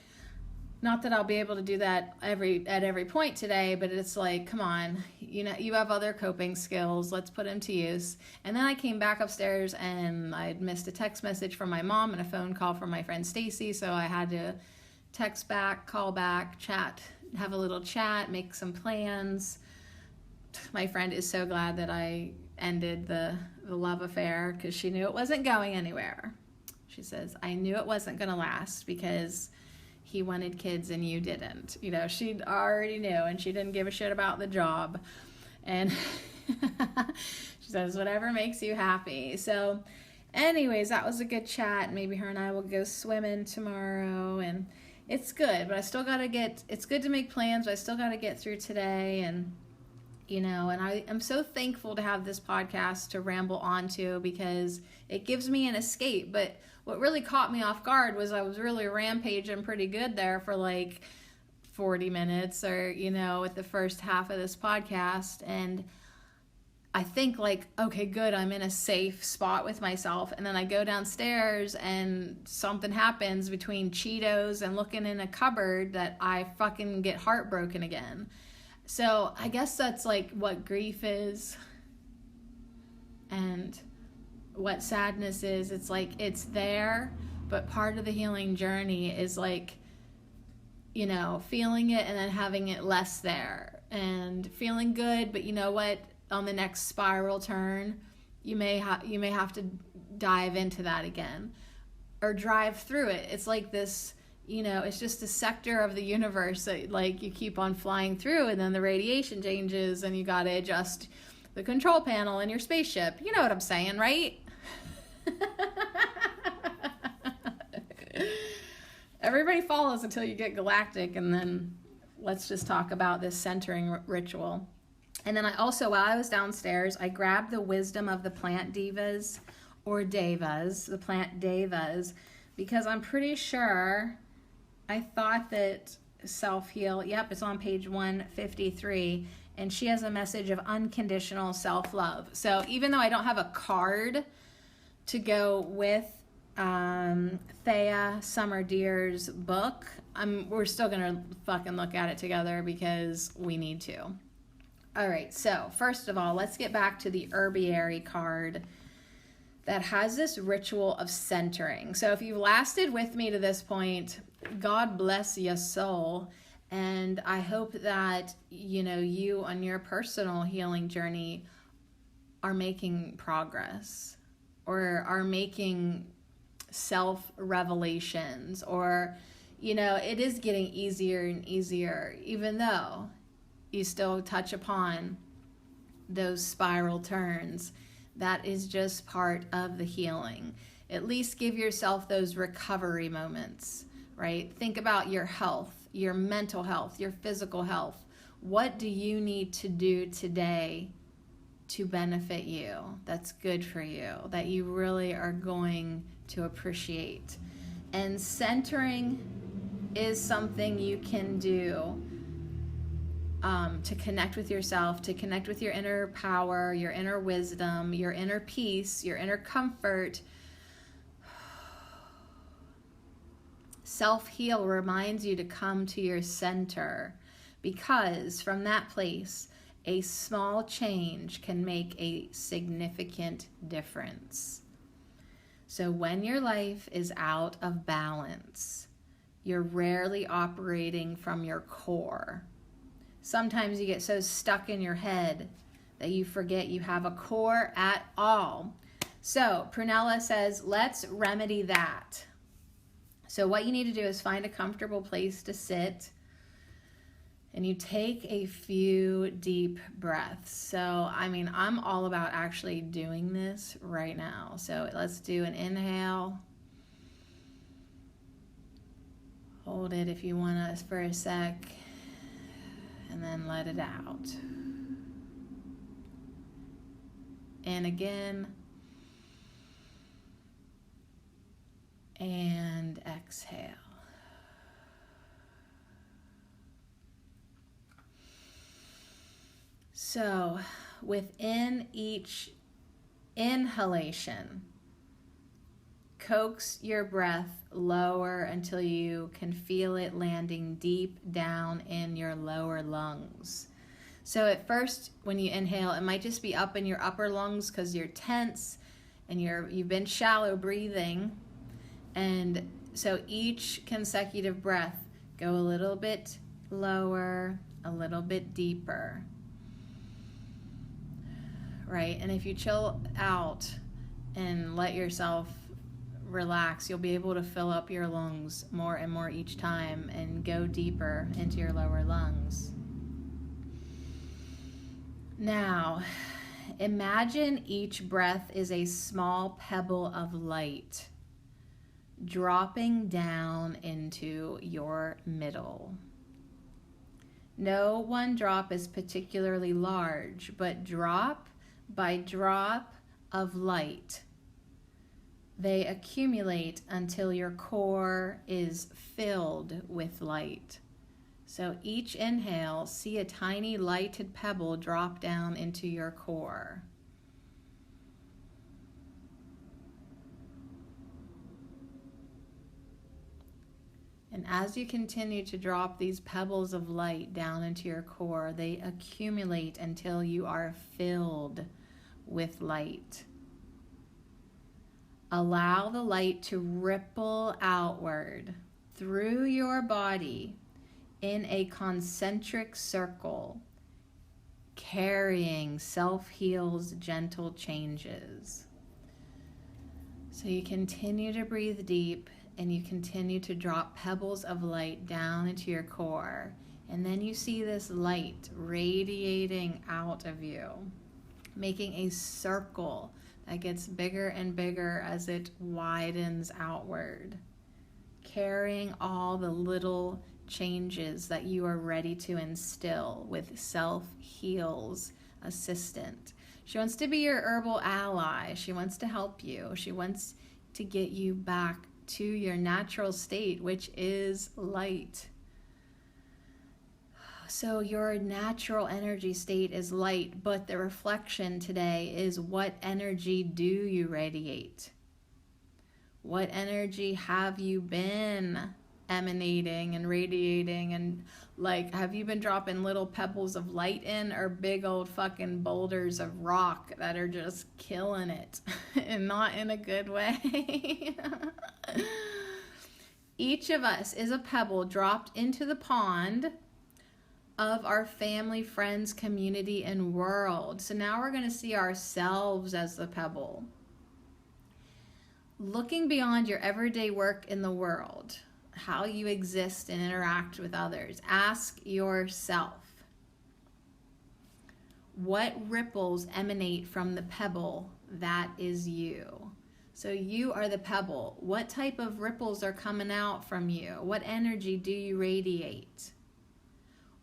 Not that I'll be able to do that at every point today, but it's like, come on, you know, you have other coping skills. Let's put them to use. And then I came back upstairs and I'd missed a text message from my mom and a phone call from my friend Stacy. So I had to text back, call back, chat, have a little chat, make some plans. My friend is so glad that I ended the love affair because she knew it wasn't going anywhere. She says, I knew it wasn't going to last because he wanted kids and you didn't. You know, she already knew and she didn't give a shit about the job. And she says, whatever makes you happy. So anyways, that was a good chat. Maybe her and I will go swimming tomorrow and it's good, but I still got to it's good to make plans, but I still got to get through today. And you know, and I am so thankful to have this podcast to ramble onto because it gives me an escape. But what really caught me off guard was I was really rampaging pretty good there for like 40 minutes or, you know, with the first half of this podcast. And I think like, okay, good, I'm in a safe spot with myself. And then I go downstairs and something happens between Cheetos and looking in a cupboard that I fucking get heartbroken again. So I guess that's like what grief is and what sadness is. It's like, it's there, but part of the healing journey is like, you know, feeling it and then having it less there and feeling good. But you know what? On the next spiral turn, you may have to dive into that again or drive through it. It's like this, you know, it's just a sector of the universe that like you keep on flying through, and then the radiation changes and you got to adjust the control panel in your spaceship. You know what I'm saying, right? Everybody follows until you get galactic, and then let's just talk about this centering ritual. And then I also, while I was downstairs, I grabbed the Wisdom of the Plant Divas, or Devas, the Plant Devas, because I'm pretty sure I thought that self-heal, yep, it's on page 153, and she has a message of unconditional self-love. So even though I don't have a card to go with Thea Summer Deer's book, we're still gonna fucking look at it together because we need to. All right, so first of all, let's get back to the herbiary card that has this ritual of centering. So if you've lasted with me to this point, God bless your soul. And I hope that, you know, you on your personal healing journey are making progress or are making self-revelations, or, you know, it is getting easier and easier, even though you still touch upon those spiral turns. That is just part of the healing. At least give yourself those recovery moments, right? Think about your health, your mental health, your physical health. What do you need to do today to benefit you, that's good for you, that you really are going to appreciate? And centering is something you can do to connect with yourself, to connect with your inner power, your inner wisdom, your inner peace, your inner comfort. Self-heal reminds you to come to your center, because from that place, a small change can make a significant difference. So when your life is out of balance, you're rarely operating from your core. Sometimes you get so stuck in your head that you forget you have a core at all. So Prunella says, let's remedy that. So what you need to do is find a comfortable place to sit, and you take a few deep breaths. So, I mean, I'm all about actually doing this right now. So let's do an inhale. Hold it if you want to for a sec, and then let it out. And again. And exhale. So within each inhalation, coax your breath lower until you can feel it landing deep down in your lower lungs. So at first, when you inhale, it might just be up in your upper lungs because you're tense and you've been shallow breathing. And so each consecutive breath, go a little bit lower, a little bit deeper. Right? And if you chill out and let yourself relax, you'll be able to fill up your lungs more and more each time and go deeper into your lower lungs. Now, imagine each breath is a small pebble of light dropping down into your middle. No one drop is particularly large, but drop by drop of light, they accumulate until your core is filled with light. So each inhale, see a tiny lighted pebble drop down into your core. And as you continue to drop these pebbles of light down into your core, they accumulate until you are filled with light. Allow the light to ripple outward through your body in a concentric circle, carrying self-heal's gentle changes. So you continue to breathe deep, and you continue to drop pebbles of light down into your core. And then you see this light radiating out of you, making a circle that gets bigger and bigger as it widens outward, carrying all the little changes that you are ready to instill with Self-Heal's assistant. She wants to be your herbal ally. She wants to help you. She wants to get you back to your natural state, which is light. So your natural energy state is light, but the reflection today is, what energy do you radiate? What energy have you been emanating and radiating? And like, have you been dropping little pebbles of light in, or big old fucking boulders of rock that are just killing it and not in a good way? Each of us is a pebble dropped into the pond of our family, friends, community, and world. So now we're going to see ourselves as the pebble. Looking beyond your everyday work in the world, how you exist and interact with others, ask yourself, what ripples emanate from the pebble that is you? So you are the pebble. What type of ripples are coming out from you? What energy do you radiate?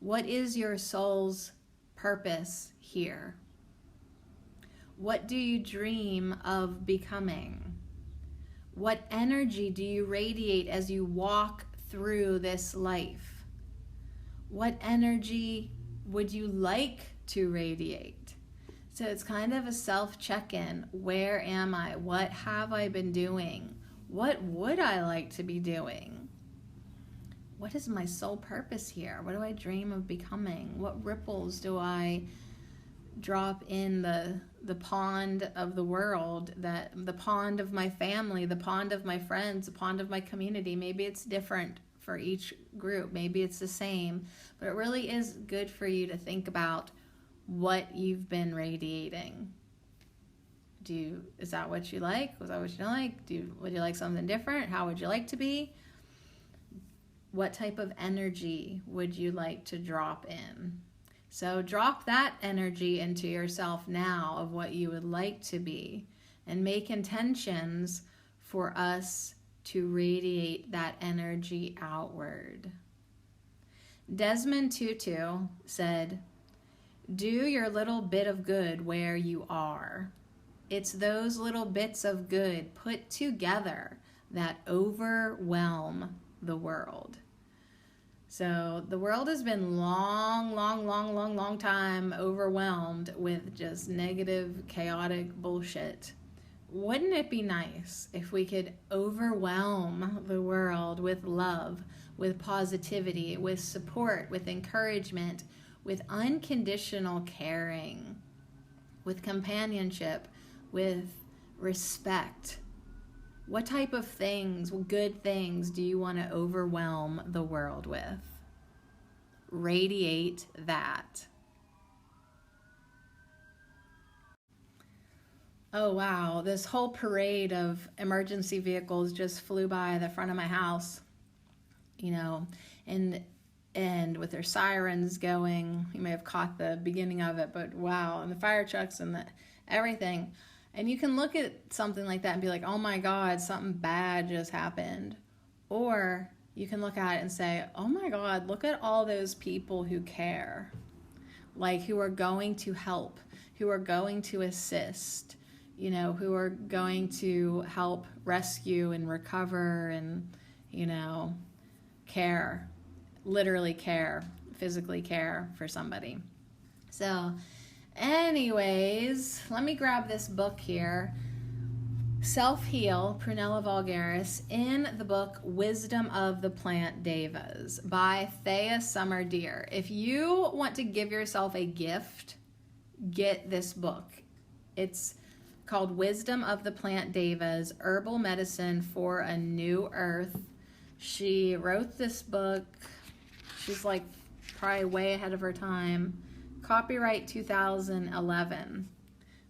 What is your soul's purpose here? What do you dream of becoming? What energy do you radiate as you walk through this life? What energy would you like to radiate? So it's kind of a self-check-in. Where am I? What have I been doing? What would I like to be doing? What is my soul purpose here? What do I dream of becoming? What ripples do I drop in the pond of the world, that the pond of my family, the pond of my friends, the pond of my community? Maybe it's different for each group. Maybe it's the same, but it really is good for you to think about what you've been radiating. Is that what you like? Was that what you don't like? Would you like something different? How would you like to be? What type of energy would you like to drop in? So drop that energy into yourself now of what you would like to be, and make intentions for us to radiate that energy outward. Desmond Tutu said, "Do your little bit of good where you are. It's those little bits of good put together that overwhelm the world." So the world has been long time overwhelmed with just negative, chaotic bullshit. Wouldn't it be nice if we could overwhelm the world with love, with positivity, with support, with encouragement, with unconditional caring, with companionship, with respect? What type of things, good things, do you want to overwhelm the world with? Radiate that. Oh wow, this whole parade of emergency vehicles just flew by the front of my house, and with their sirens going. You may have caught the beginning of it, but wow, and the fire trucks and everything. And you can look at something like that and be like, oh my God, something bad just happened. Or you can look at it and say, oh my God, look at all those people who care, like who are going to help, who are going to assist, who are going to help rescue and recover and, care, literally care, physically care for somebody. So anyways, let me grab this book here. Self-Heal, Prunella Vulgaris, in the book Wisdom of the Plant Devas by Thea Summer Deer. If you want to give yourself a gift, get this book. It's called Wisdom of the Plant Devas, Herbal Medicine for a New Earth. She wrote this book. She's like probably way ahead of her time. Copyright 2011.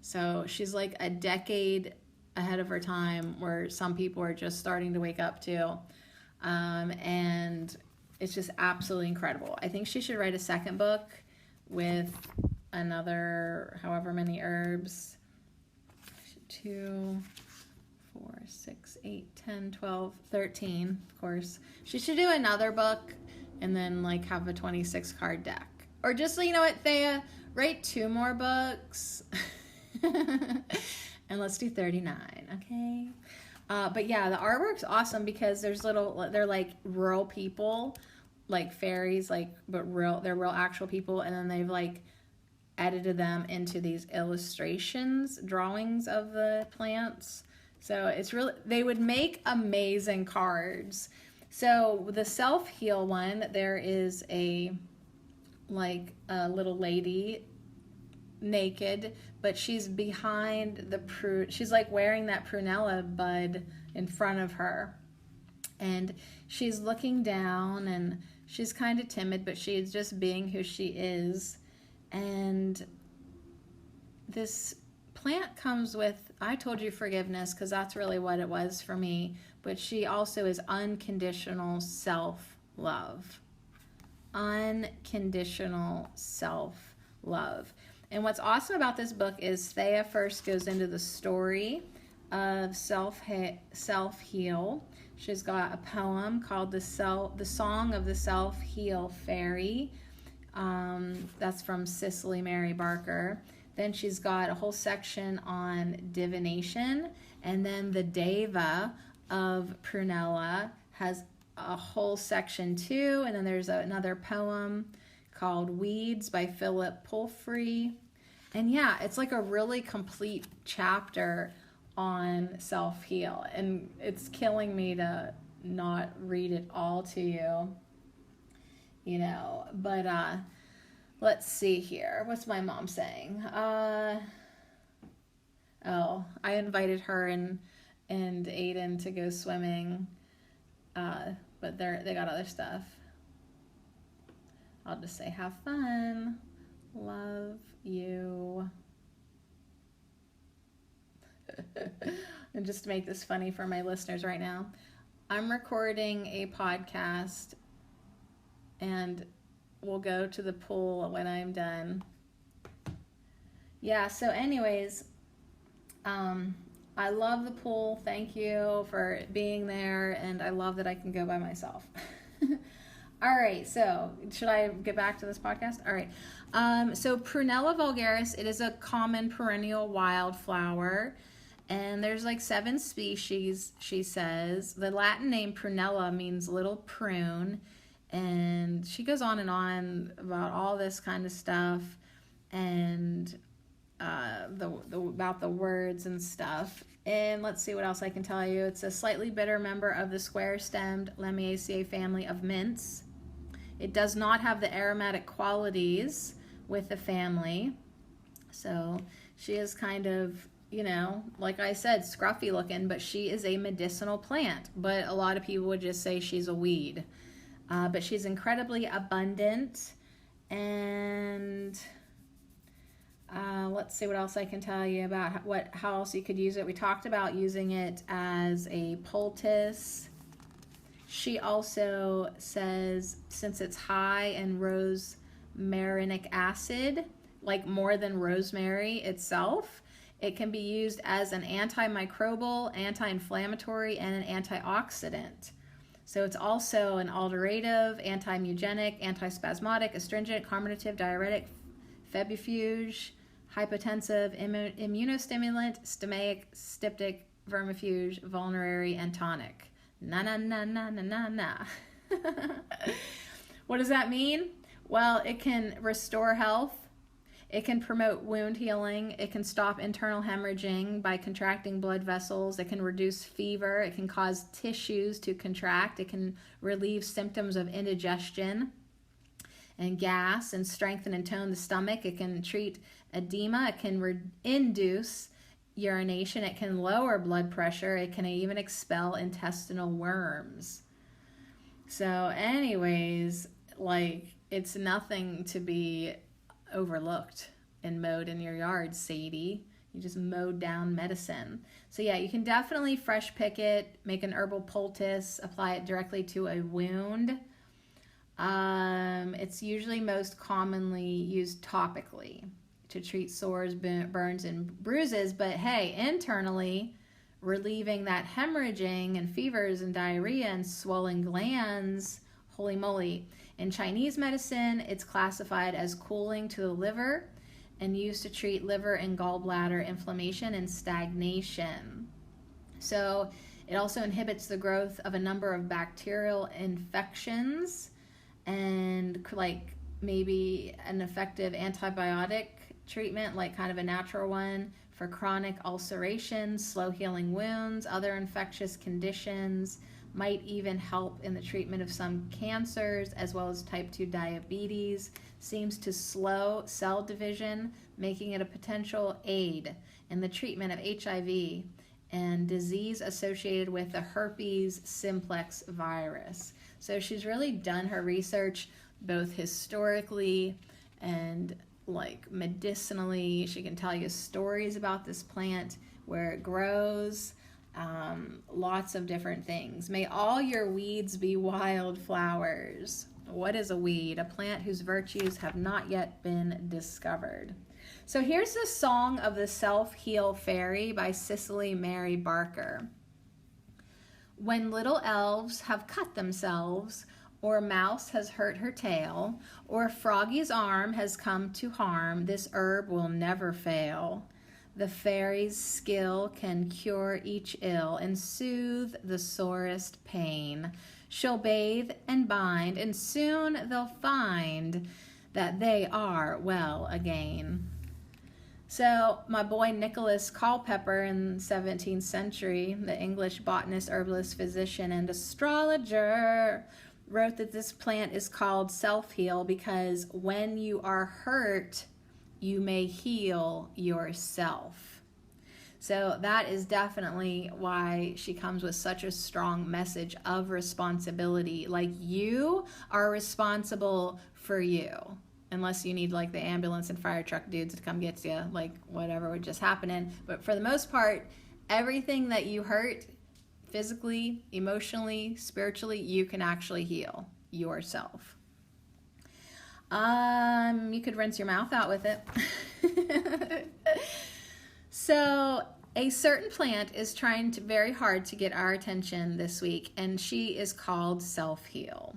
So she's like a decade ahead of her time, where some people are just starting to wake up to. And it's just absolutely incredible. I think she should write a second book with another however many herbs. 2, 4, 6, 8, 10, 12, 13, of course. She should do another book and then like have a 26 card deck. Or just, you know what, Thea, write 2 more books. And let's do 39, okay? But yeah, the artwork's awesome because they're like rural people, like fairies, like, but they're real actual people, and then they've like edited them into these illustrations, drawings of the plants. So it's really, they would make amazing cards. So the Self-Heal one, there is a little lady naked, but she's behind she's like wearing that prunella bud in front of her, and she's looking down, and she's kind of timid, but she's just being who she is. And this plant comes with, I told you forgiveness because that's really what it was for me, but she also is unconditional self-love. Unconditional self-love. And what's awesome about this book is Thea first goes into the story of Self-Heal. She's got a poem called The Song of the Self-Heal Fairy. That's from Cicely Mary Barker. Then she's got a whole section on divination. And then the Deva of Prunella has a whole section too. And then there's another poem called Weeds by Philip Pulfrey. And yeah, it's like a really complete chapter on self-heal. And it's killing me to not read it all to you, you know. But let's see here. What's my mom saying? I invited her and Aiden to go swimming, but they got other stuff. I'll just say, have fun. Love you. And just to make this funny for my listeners right now, I'm recording a podcast and we'll go to the pool when I'm done. Yeah, so anyways, I love the pool. Thank you for being there, and I love that I can go by myself. All right, so should I get back to this podcast? All right. So Prunella vulgaris, it is a common perennial wildflower, and there's like 7 species, she says. The Latin name Prunella means little prune, and she goes on and on about all this kind of stuff, and about the words and stuff. And let's see what else I can tell you. It's a slightly bitter member of the square-stemmed Lamiaceae family of mints. It does not have the aromatic qualities with the family. So she is kind of, you know, like I said, scruffy looking, but she is a medicinal plant. But a lot of people would just say she's a weed. But she's incredibly abundant. And let's see what else I can tell you about how else you could use it. We talked about using it as a poultice. She also says, since it's high in rosmarinic acid, like more than rosemary itself, it can be used as an antimicrobial, anti-inflammatory, and an antioxidant. So it's also an alterative, anti-mugenic, antispasmodic, astringent, carminative, diuretic, febrifuge, hypotensive, immunostimulant, stomach, styptic, vermifuge, vulnerary, and tonic. Na na na na na na na. What does that mean? Well, it can restore health. It can promote wound healing. It can stop internal hemorrhaging by contracting blood vessels. It can reduce fever. It can cause tissues to contract. It can relieve symptoms of indigestion and gas and strengthen and tone the stomach. It can treat edema. It can induce urination. It can lower blood pressure. It can even expel intestinal worms. So anyways, like, it's nothing to be overlooked and mowed in your yard, Sadie. You just mowed down medicine. So yeah, you can definitely fresh pick it, make an herbal poultice, apply it directly to a wound. It's usually most commonly used topically to treat sores, burns, and bruises. But hey, internally, relieving that hemorrhaging and fevers and diarrhea and swollen glands, holy moly. In Chinese medicine, it's classified as cooling to the liver and used to treat liver and gallbladder inflammation and stagnation. So it also inhibits the growth of a number of bacterial infections and like maybe an effective antibiotic treatment, like kind of a natural one for chronic ulceration, slow healing wounds, other infectious conditions, might even help in the treatment of some cancers as well as type 2 diabetes, seems to slow cell division, making it a potential aid in the treatment of HIV and disease associated with the herpes simplex virus. So she's really done her research both historically and like medicinally. She can tell you stories about this plant, where it grows, lots of different things. May all your weeds be wildflowers. What is a weed? A plant whose virtues have not yet been discovered. So here's the Song of the Self-Heal Fairy by Cicely Mary Barker. When little elves have cut themselves, or mouse has hurt her tail, or froggy's arm has come to harm, this herb will never fail. The fairy's skill can cure each ill and soothe the sorest pain. She'll bathe and bind, and soon they'll find that they are well again. So my boy Nicholas Culpeper in the 17th century, the English botanist, herbalist, physician, and astrologer, wrote that this plant is called self-heal because when you are hurt, you may heal yourself. So that is definitely why she comes with such a strong message of responsibility. Like, you are responsible for you. Unless you need like the ambulance and fire truck dudes to come get you, like whatever would just happen. But for the most part, everything that you hurt, physically, emotionally, spiritually, you can actually heal yourself. You could rinse your mouth out with it. So a certain plant is trying very hard to get our attention this week, and she is called Self-Heal.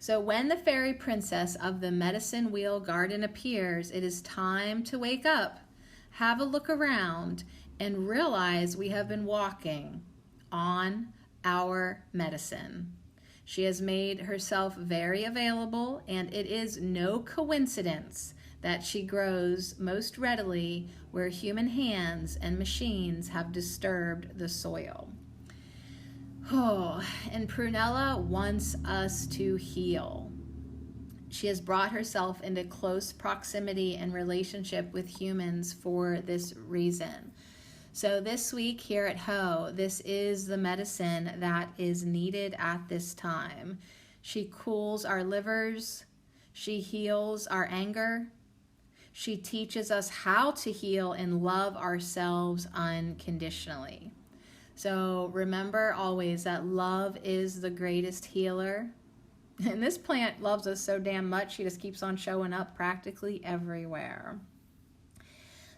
So when the fairy princess of the medicine wheel garden appears, it is time to wake up, have a look around, and realize we have been walking on our medicine. She has made herself very available, and it is no coincidence that she grows most readily where human hands and machines have disturbed the soil. Oh, and Prunella wants us to heal. She has brought herself into close proximity and relationship with humans for this reason. So this week here at Ho, this is the medicine that is needed at this time. She cools our livers. She heals our anger. She teaches us how to heal and love ourselves unconditionally. So remember always that love is the greatest healer. And this plant loves us so damn much, she just keeps on showing up practically everywhere.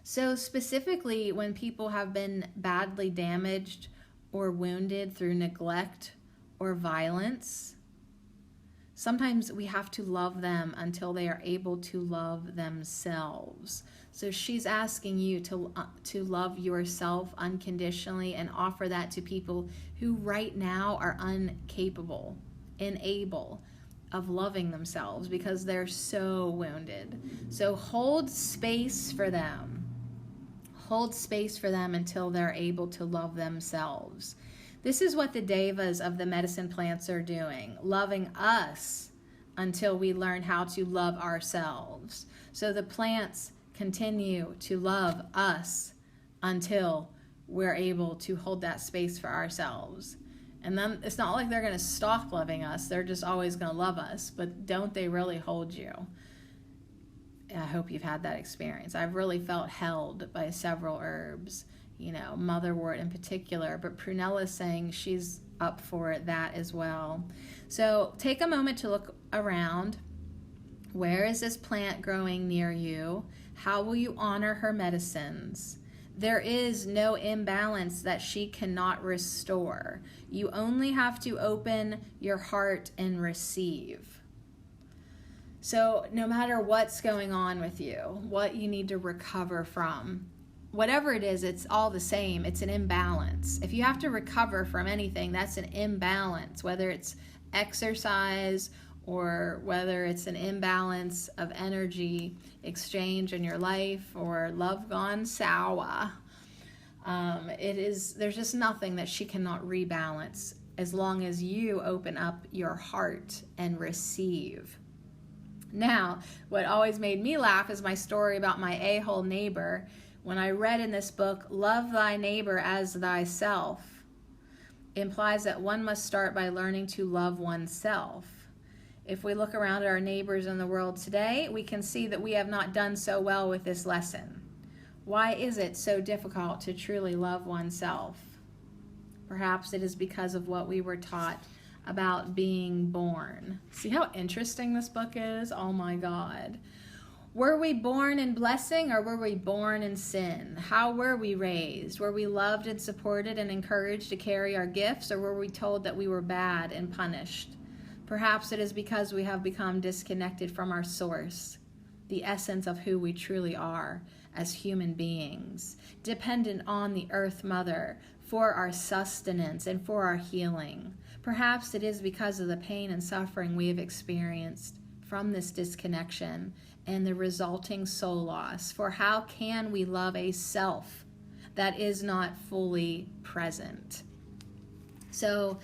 So specifically, when people have been badly damaged or wounded through neglect or violence, sometimes we have to love them until they are able to love themselves. So she's asking you to love yourself unconditionally and offer that to people who right now are incapable, unable, of loving themselves because they're so wounded. So hold space for them. Hold space for them until they're able to love themselves. This is what the devas of the medicine plants are doing, loving us until we learn how to love ourselves. So the plants continue to love us until we're able to hold that space for ourselves. And then it's not like they're going to stop loving us. They're just always going to love us. But don't they really hold you? I hope you've had that experience. I've really felt held by several herbs, motherwort in particular. But Prunella is saying she's up for that as well. So take a moment to look around. Where is this plant growing near you? How will you honor her medicines? There is no imbalance that she cannot restore. You only have to open your heart and receive. So no matter what's going on with you, what you need to recover from, whatever it is, it's all the same. It's an imbalance. If you have to recover from anything, that's an imbalance, whether it's exercise or whether it's an imbalance of energy exchange in your life or love gone sour. There's just nothing that she cannot rebalance as long as you open up your heart and receive. Now, what always made me laugh is my story about my a-hole neighbor. When I read in this book, love thy neighbor as thyself, implies that one must start by learning to love oneself. If we look around at our neighbors in the world today, we can see that we have not done so well with this lesson. Why is it so difficult to truly love oneself? Perhaps it is because of what we were taught about being born. See how interesting this book is? Oh my God. Were we born in blessing or were we born in sin? How were we raised? Were we loved and supported and encouraged to carry our gifts, or were we told that we were bad and punished? Perhaps it is because we have become disconnected from our source, the essence of who we truly are as human beings, dependent on the Earth Mother for our sustenance and for our healing. Perhaps it is because of the pain and suffering we have experienced from this disconnection and the resulting soul loss. For how can we love a self that is not fully present? So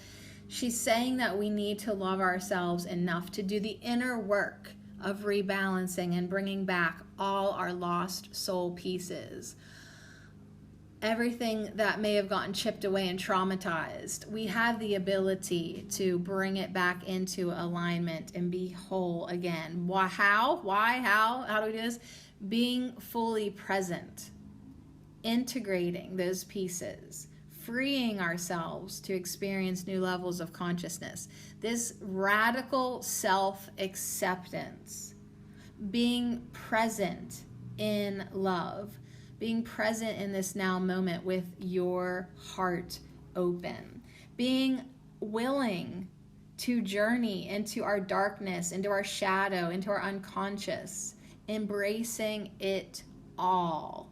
she's saying that we need to love ourselves enough to do the inner work of rebalancing and bringing back all our lost soul pieces. Everything that may have gotten chipped away and traumatized, we have the ability to bring it back into alignment and be whole again. Why? How? How do we do this? Being fully present, integrating those pieces, freeing ourselves to experience new levels of consciousness. This radical self-acceptance, being present in love, being present in this now moment with your heart open, being willing to journey into our darkness, into our shadow, into our unconscious, embracing it all,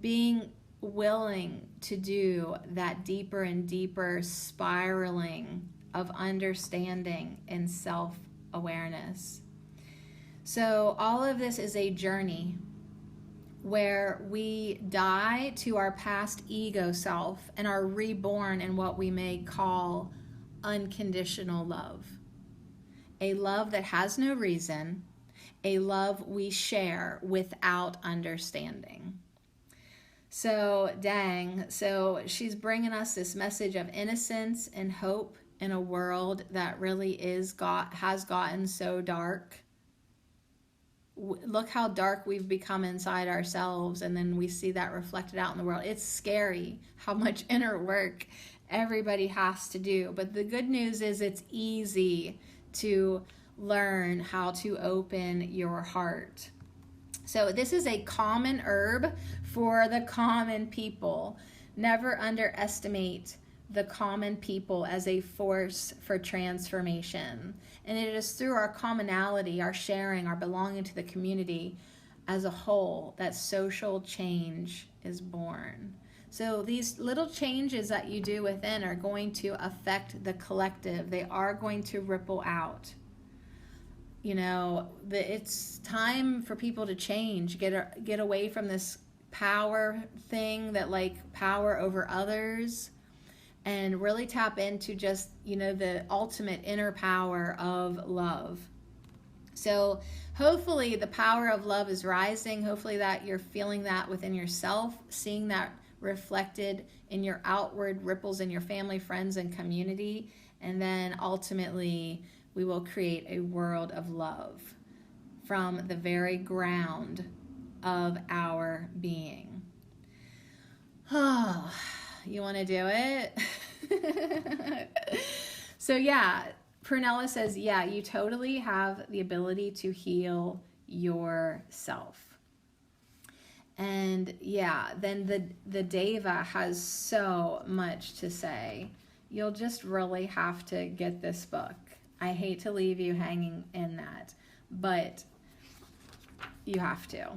being willing to do that deeper and deeper spiraling of understanding and self-awareness. So all of this is a journey where we die to our past ego self and are reborn in what we may call unconditional love. A love that has no reason, a love we share without understanding. So she's bringing us this message of innocence and hope in a world that really has gotten so dark. Look how dark we've become inside ourselves, and then we see that reflected out in the world. It's scary how much inner work everybody has to do. But the good news is it's easy to learn how to open your heart. So this is a common herb for the common people. Never underestimate the common people as a force for transformation. And it is through our commonality, our sharing, our belonging to the community as a whole that social change is born. So these little changes that you do within are going to affect the collective. They are going to ripple out. You know, it's time for people to change, get away from this power thing, that like power over others, and really tap into just, you know, the ultimate inner power of love. So hopefully the power of love is rising. Hopefully that you're feeling that within yourself, seeing that reflected in your outward ripples in your family, friends, and community. And then ultimately we will create a world of love from the very ground of our being. Oh, you want to do it? So yeah, Prunella says, yeah, you totally have the ability to heal yourself. And yeah, then the Deva has so much to say. You'll just really have to get this book. I hate to leave you hanging in that, but you have to.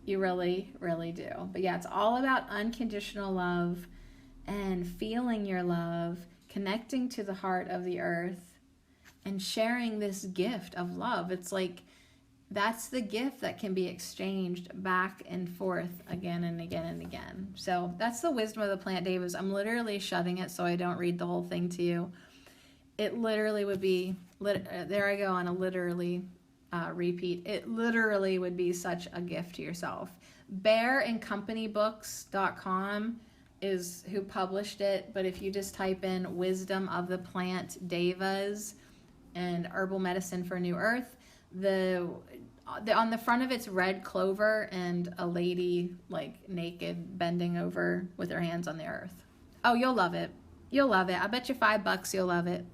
You really, really do. But yeah, it's all about unconditional love and feeling your love, connecting to the heart of the earth, and sharing this gift of love. It's like, that's the gift that can be exchanged back and forth again and again and again. So that's the wisdom of the plant Devas. I'm literally shutting it so I don't read the whole thing to you. It literally would be, there I go on a literally repeat. It literally would be such a gift to yourself. BearandCompanyBooks.com is who published it, but if you just type in Wisdom of the Plant Devas and Herbal Medicine for New Earth, on the front of it's red clover and a lady like naked bending over with her hands on the earth. Oh, you'll love it. You'll love it. I bet you $5 you'll love it.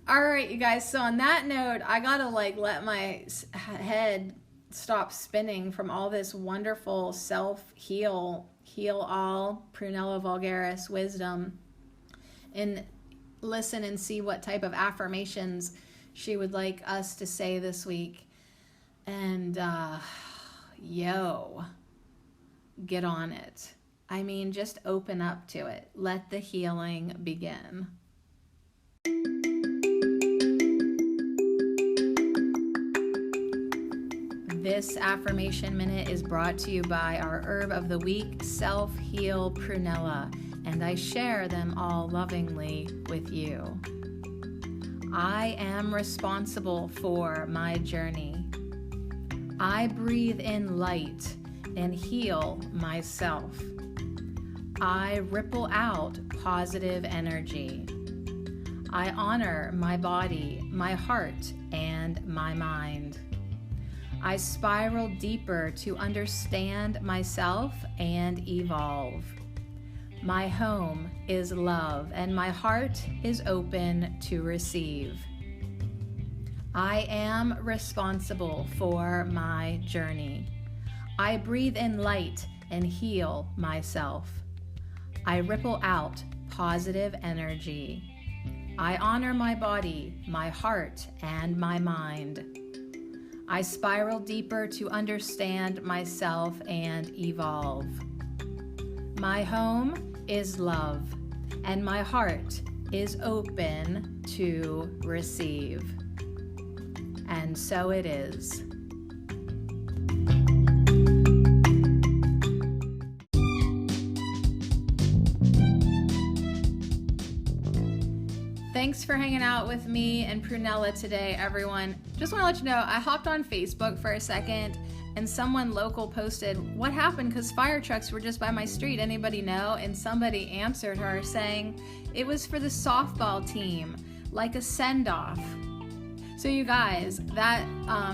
All right, you guys. So on that note, I gotta like let my head stop spinning from all this wonderful self-heal, heal all, Prunella Vulgaris wisdom, and listen and see what type of affirmations she would like us to say this week. And get on it. I mean, just open up to it. Let the healing begin. This affirmation minute is brought to you by our herb of the week, Self Heal Prunella, and I share them all lovingly with you. I am responsible for my journey. I breathe in light and heal myself. I ripple out positive energy. I honor my body, my heart, and my mind. I spiral deeper to understand myself and evolve. My home is love, and my heart is open to receive. I am responsible for my journey. I breathe in light and heal myself. I ripple out positive energy. I honor my body, my heart, and my mind. I spiral deeper to understand myself and evolve. My home is love, and my heart is open to receive. And so it is. Thanks for hanging out with me and Prunella today, everyone. Just want to let you know, I hopped on Facebook for a second and someone local posted, what happened? Because fire trucks were just by my street. Anybody know? And somebody answered her saying it was for the softball team, like a send-off. So you guys, that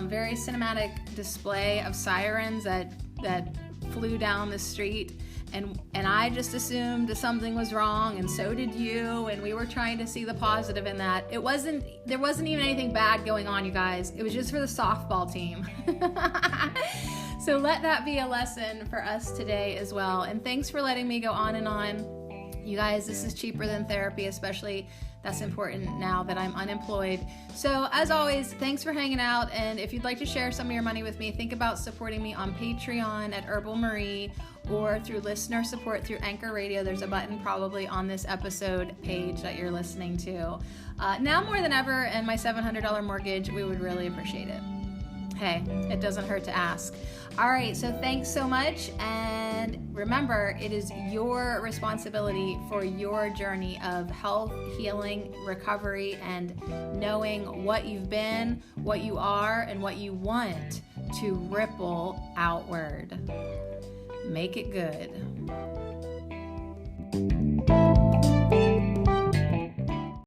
very cinematic display of sirens that flew down the street, and I just assumed something was wrong, and so did you, and we were trying to see the positive in that. There wasn't even anything bad going on, you guys. It was just for the softball team. So let that be a lesson for us today as well. And thanks for letting me go on and on. You guys, this is cheaper than therapy, especially That's important now that I'm unemployed. So as always, thanks for hanging out. And if you'd like to share some of your money with me, think about supporting me on Patreon at Herbal Marie, or through listener support through Anchor Radio. There's a button probably on this episode page that you're listening to. Now more than ever, and my $700 mortgage, we would really appreciate it. Hey, it doesn't hurt to ask. All right, so thanks so much. And remember, it is your responsibility for your journey of health, healing, recovery, and knowing what you've been, what you are, and what you want to ripple outward. Make it good.